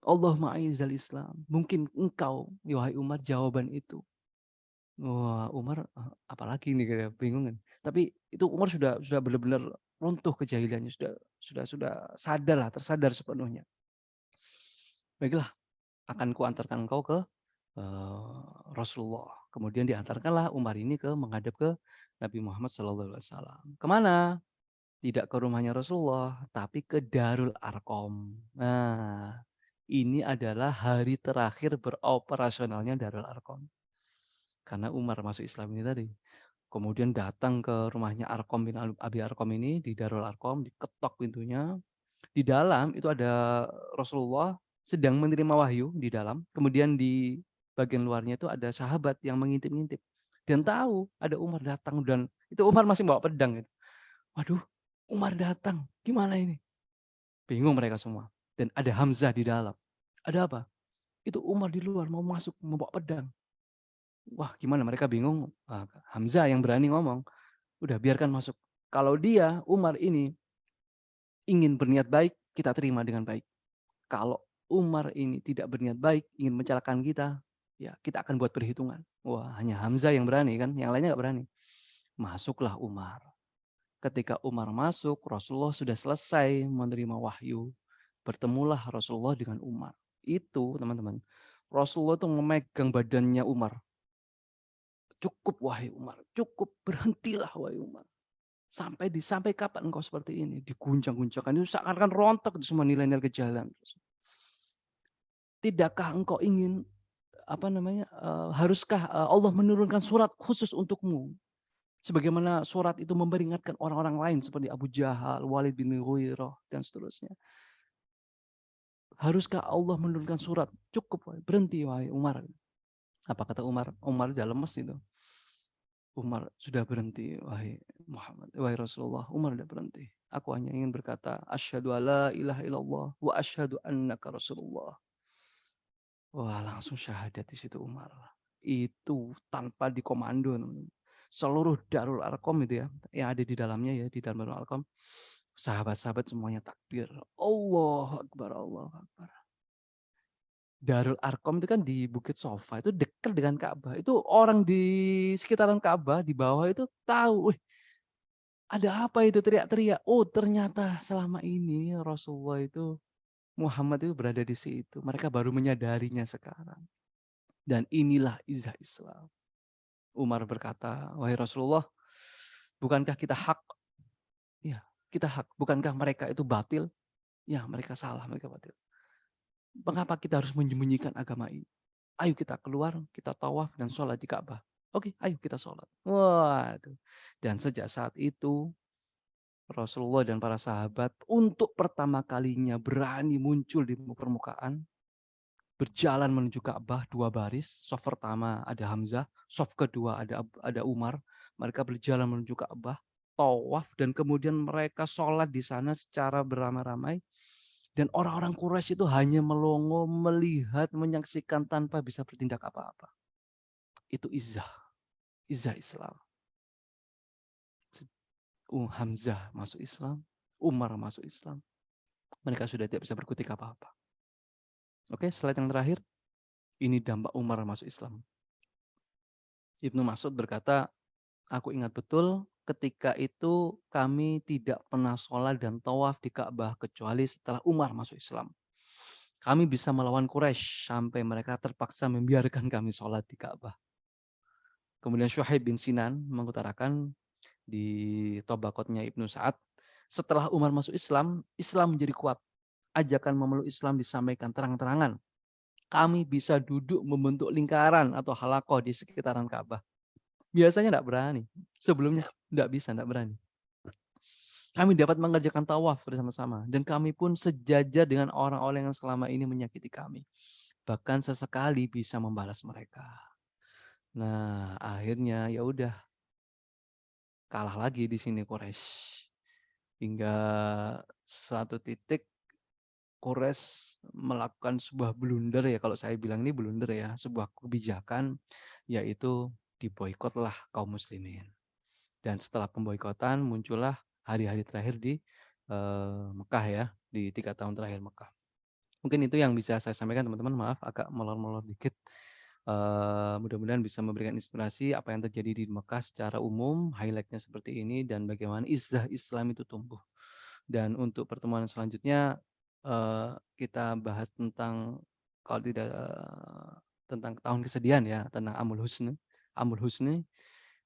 Allahumma a'izzal Islam. Mungkin engkau, ya wahai Umar, jawaban itu." Wah, Umar, apalagi nih kayak bingung kan. Tapi itu Umar sudah benar-benar runtuh kejahilannya, sudah sadar lah, tersadar sepenuhnya. "Baiklah, akan kuantarkan engkau ke, Rasulullah." Kemudian diantarkanlah Umar ini menghadap ke Nabi Muhammad SAW. Kemana? Tidak ke rumahnya Rasulullah, tapi ke Darul Arqam. Nah, ini adalah hari terakhir beroperasionalnya Darul Arqam. Karena Umar masuk Islam ini tadi. Kemudian datang ke rumahnya Arqam bin Abi Arqam ini di Darul Arqam, diketok pintunya. Di dalam itu ada Rasulullah sedang menerima wahyu di dalam. Kemudian di bagian luarnya itu ada sahabat yang mengintip-ngintip. Dan tahu ada Umar datang dan itu Umar masih bawa pedang gitu. Waduh, Umar datang. Gimana ini? Bingung mereka semua. dan ada Hamzah di dalam. Ada apa? Itu Umar di luar mau masuk membawa pedang. Wah, gimana mereka bingung. Hamzah yang berani ngomong, udah biarkan masuk. Kalau dia Umar ini ingin berniat baik, kita terima dengan baik. Kalau Umar ini tidak berniat baik, ingin mencelakakan kita, ya kita akan buat perhitungan. Wah, hanya Hamzah yang berani kan, yang lainnya nggak berani. Masuklah Umar. Ketika Umar masuk, Rasulullah sudah selesai menerima wahyu. Bertemulah Rasulullah dengan Umar. Itu teman-teman. Rasulullah itu memegang badannya Umar. Cukup wahai Umar, cukup, berhentilah wahai Umar. Sampai kapan engkau seperti ini? Diguncang-guncangkan itu seakan-akan rontok itu semua nilai-nilai kejahilan. Tidakkah engkau ingin haruskah Allah menurunkan surat khusus untukmu? Sebagaimana surat itu memperingatkan orang-orang lain seperti Abu Jahal, Walid bin Mughirah dan seterusnya. Haruskah Allah menurunkan surat? Cukup, berhenti wahai Umar. Apa kata Umar? Umar udah lemes itu. Umar sudah berhenti, wahai Muhammad, wahai Rasulullah. Umar sudah berhenti. Aku hanya ingin berkata, asyhadu alla ilaha illallah wa asyhadu annaka Rasulullah. Wah, langsung syahadat di situ Umar. Itu tanpa dikomando. Seluruh Darul Arqam itu ya, yang ada di dalamnya ya, di dalam Darul Arqam, sahabat-sahabat semuanya takbir. Allahu Akbar, Allahu Akbar. Darul Arqam itu kan di Bukit Sofa, itu dekat dengan Ka'bah. Itu orang di sekitaran Ka'bah, di bawah itu tahu, wih, ada apa itu teriak-teriak. Oh, ternyata selama ini Rasulullah itu, Muhammad itu berada di situ. Mereka baru menyadarinya sekarang. Dan inilah izah Islam. Umar berkata, wahai Rasulullah, bukankah kita hak? Ya, kita hak. Bukankah mereka itu batil? Ya, mereka salah, mereka batil. Mengapa kita harus menyembunyikan agama ini? Ayo kita keluar, kita tawaf dan sholat di Ka'bah. Oke, ayo kita sholat. Waduh. Dan sejak saat itu, Rasulullah dan para sahabat untuk pertama kalinya berani muncul di permukaan, berjalan menuju Ka'bah dua baris. Shaf pertama ada Hamzah, shaf kedua ada Umar. Mereka berjalan menuju Ka'bah, tawaf dan kemudian mereka sholat di sana secara beramai-ramai. Dan orang-orang Quraisy itu hanya melongo, melihat, menyaksikan tanpa bisa bertindak apa-apa. Itu izah, izah Islam. Hamzah masuk Islam, Umar masuk Islam. Mereka sudah tidak bisa berkutik apa-apa. Oke, slide yang terakhir. Ini dampak Umar masuk Islam. Ibnu Mas'ud berkata, aku ingat betul ketika itu kami tidak pernah sholat dan tawaf di Ka'bah kecuali setelah Umar masuk Islam. Kami bisa melawan Quraisy sampai mereka terpaksa membiarkan kami sholat di Ka'bah. Kemudian Syuhaib bin Sinan mengutarakan di Tobaqotnya Ibnu Sa'ad, setelah Umar masuk Islam, Islam menjadi kuat. Ajakan memeluk Islam disampaikan terang-terangan. Kami bisa duduk membentuk lingkaran atau halakoh di sekitaran Ka'bah. Biasanya tidak berani. Sebelumnya tidak bisa, tidak berani. Kami dapat mengerjakan tawaf bersama-sama. Dan kami pun sejajar dengan orang-orang yang selama ini menyakiti kami. Bahkan sesekali bisa membalas mereka. Nah, akhirnya ya udah kalah lagi di sini Quraisy. Hingga satu titik Quraisy melakukan sebuah blunder ya, kalau saya bilang ini blunder ya, sebuah kebijakan, yaitu diboikotlah kaum muslimin. Dan setelah pemboikotan muncullah hari-hari terakhir di Mekah ya, di 3 tahun terakhir Mekah. Mungkin itu yang bisa saya sampaikan teman-teman, maaf agak molor-molor dikit. Mudah-mudahan bisa memberikan inspirasi apa yang terjadi di Mekah secara umum, highlight-nya seperti ini dan bagaimana izzah Islam itu tumbuh. Dan untuk pertemuan selanjutnya, kita bahas tentang kalau tidak tentang tahun kesedihan ya, tentang Amul Husni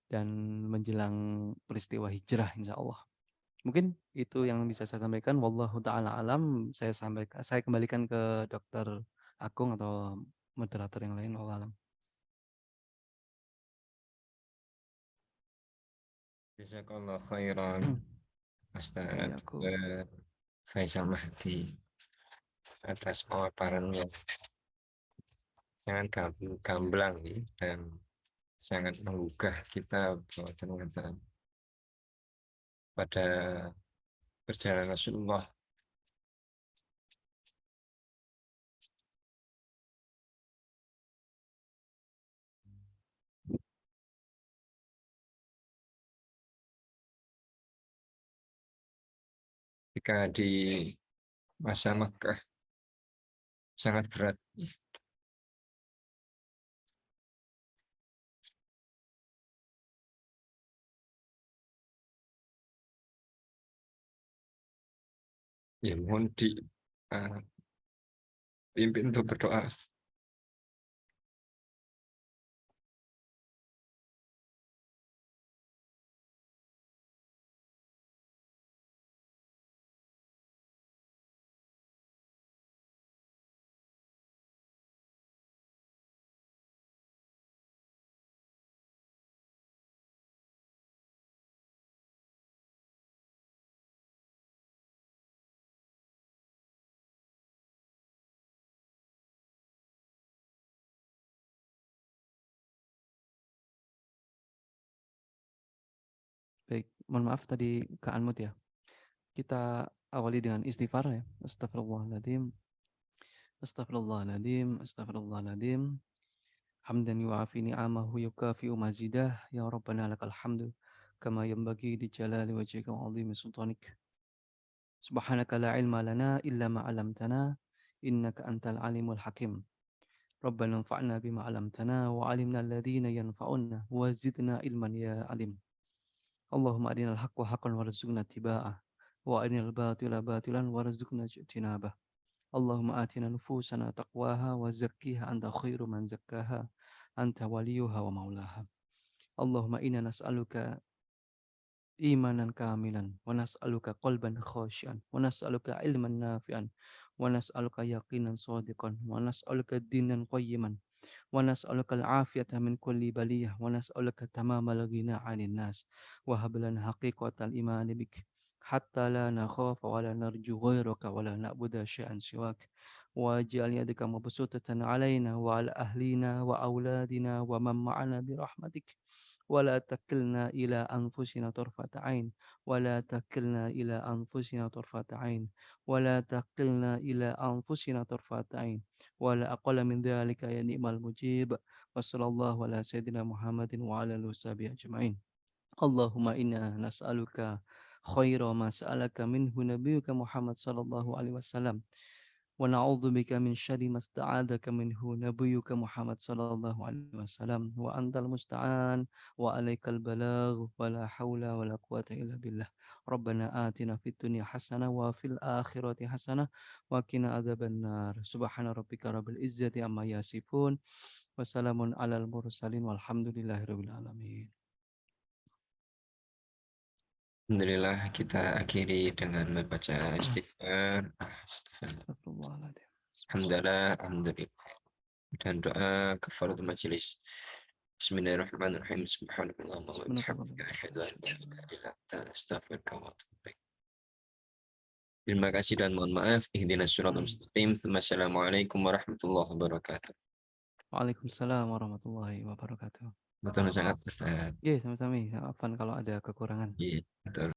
dan menjelang peristiwa hijrah insyaallah. Mungkin itu yang bisa saya sampaikan, wallahu taala alam. Saya kembalikan ke Dokter Agung atau moderator yang lain, wallahu alam. Jazakallah khairan Ustaz Iya, aku. Faisal Mahdi atas pemaparannya sangat gamblang ya, dan sangat menggugah kita bahwa ternyata pada perjalanan Rasulullah ketika di masa Makkah sangat berat. Ya, mohon pimpin untuk berdoa. Baik, mohon maaf tadi ke-unmute ya. Kita awali dengan istighfar ya. Astagfirullahaladzim. Astagfirullahaladzim. Astagfirullahaladzim. Hamdan yu'afi ni'amahu yukafi'u mazidah. Ya Rabbana lakal hamdu. Kama yanbaghi di jalali wajhika wa 'azimi sultanik. Subhanaka la ilma lana illa ma 'allamtana. Innaka antal alimul hakim. Rabbana anfa'na bima 'allamtana wa 'alimna alladhina yanfa'una wa zidna ilman ya alim. Allahumma arinal haqqa haqqan warzuqna ittiba'ah wa arinal batila batilan warzuqna ijtinabah. Allahumma atina nufusana taqwaha wa zakkiha anta khairu man zakkaha anta waliyuha wa maulaha. Allahumma inna nas'aluka imanan kamilan wa nas'aluka qalban khashian wa nas'aluka ilman nafi'an wa nas'aluka yaqinan shadiqan wa nas'aluka dinan qayyiman wa nas'aluka al-afiyata min kulli baliyah wa nas'aluka tamamal ghina 'anil nas wa hab lana haqiqatal iman bik hatta la nakhafa wa la narju ghairaka wa la na'budu syai'an siwak wa ja'al yadaka mabsutatan 'alaina wa 'ala ahlina wa auladina wa man ma'ana bi rahmatik ولا تكلنا إلى أنفسنا طرفة عين ولا تكلنا إلى أنفسنا طرفة عين ولا تكلنا إلى أنفسنا طرفة عين ولا أقل من ذلك يا نعم المجيب وصلى الله على سيدنا محمد وعلى آله وصحبه أجمعين اللهم إنا نسألك خير ما سألك منه نبيك محمد صلى الله عليه وسلم ونعوذ بك من شر ما استعاذك منه نبيك محمد صلى الله عليه وسلم وأنت المستعان وعليك البلاغ ولا حول ولا قوة إلا بالله ربنا آتنا في الدنيا حسنة وفي الآخرة حسنة وقنا عذاب النار سبحان ربك رب العزة عما يصفون وسلام على المرسلين والحمد لله رب العالمين. Alhamdulillah kita akhiri dengan membaca istighfar. Astagfirullahaladzim. Alhamdulillah, alhamdulillah. Dan doa kafaratul majelis. Bismillahirrahmanirrahim. Subhanallah wa bihamdika asyhadu an la ilaha illa anta astaghfiruka wa atubu ilaik. Terima kasih dan mohon maaf. Ihdinas siratal mustaqim. Assalamualaikum warahmatullahi wabarakatuh. Waalaikumsalam warahmatullahi wabarakatuh. Betul sangat Ustaz. Iya, sama-sama. Maafkan kalau ada kekurangan. Iya, betul.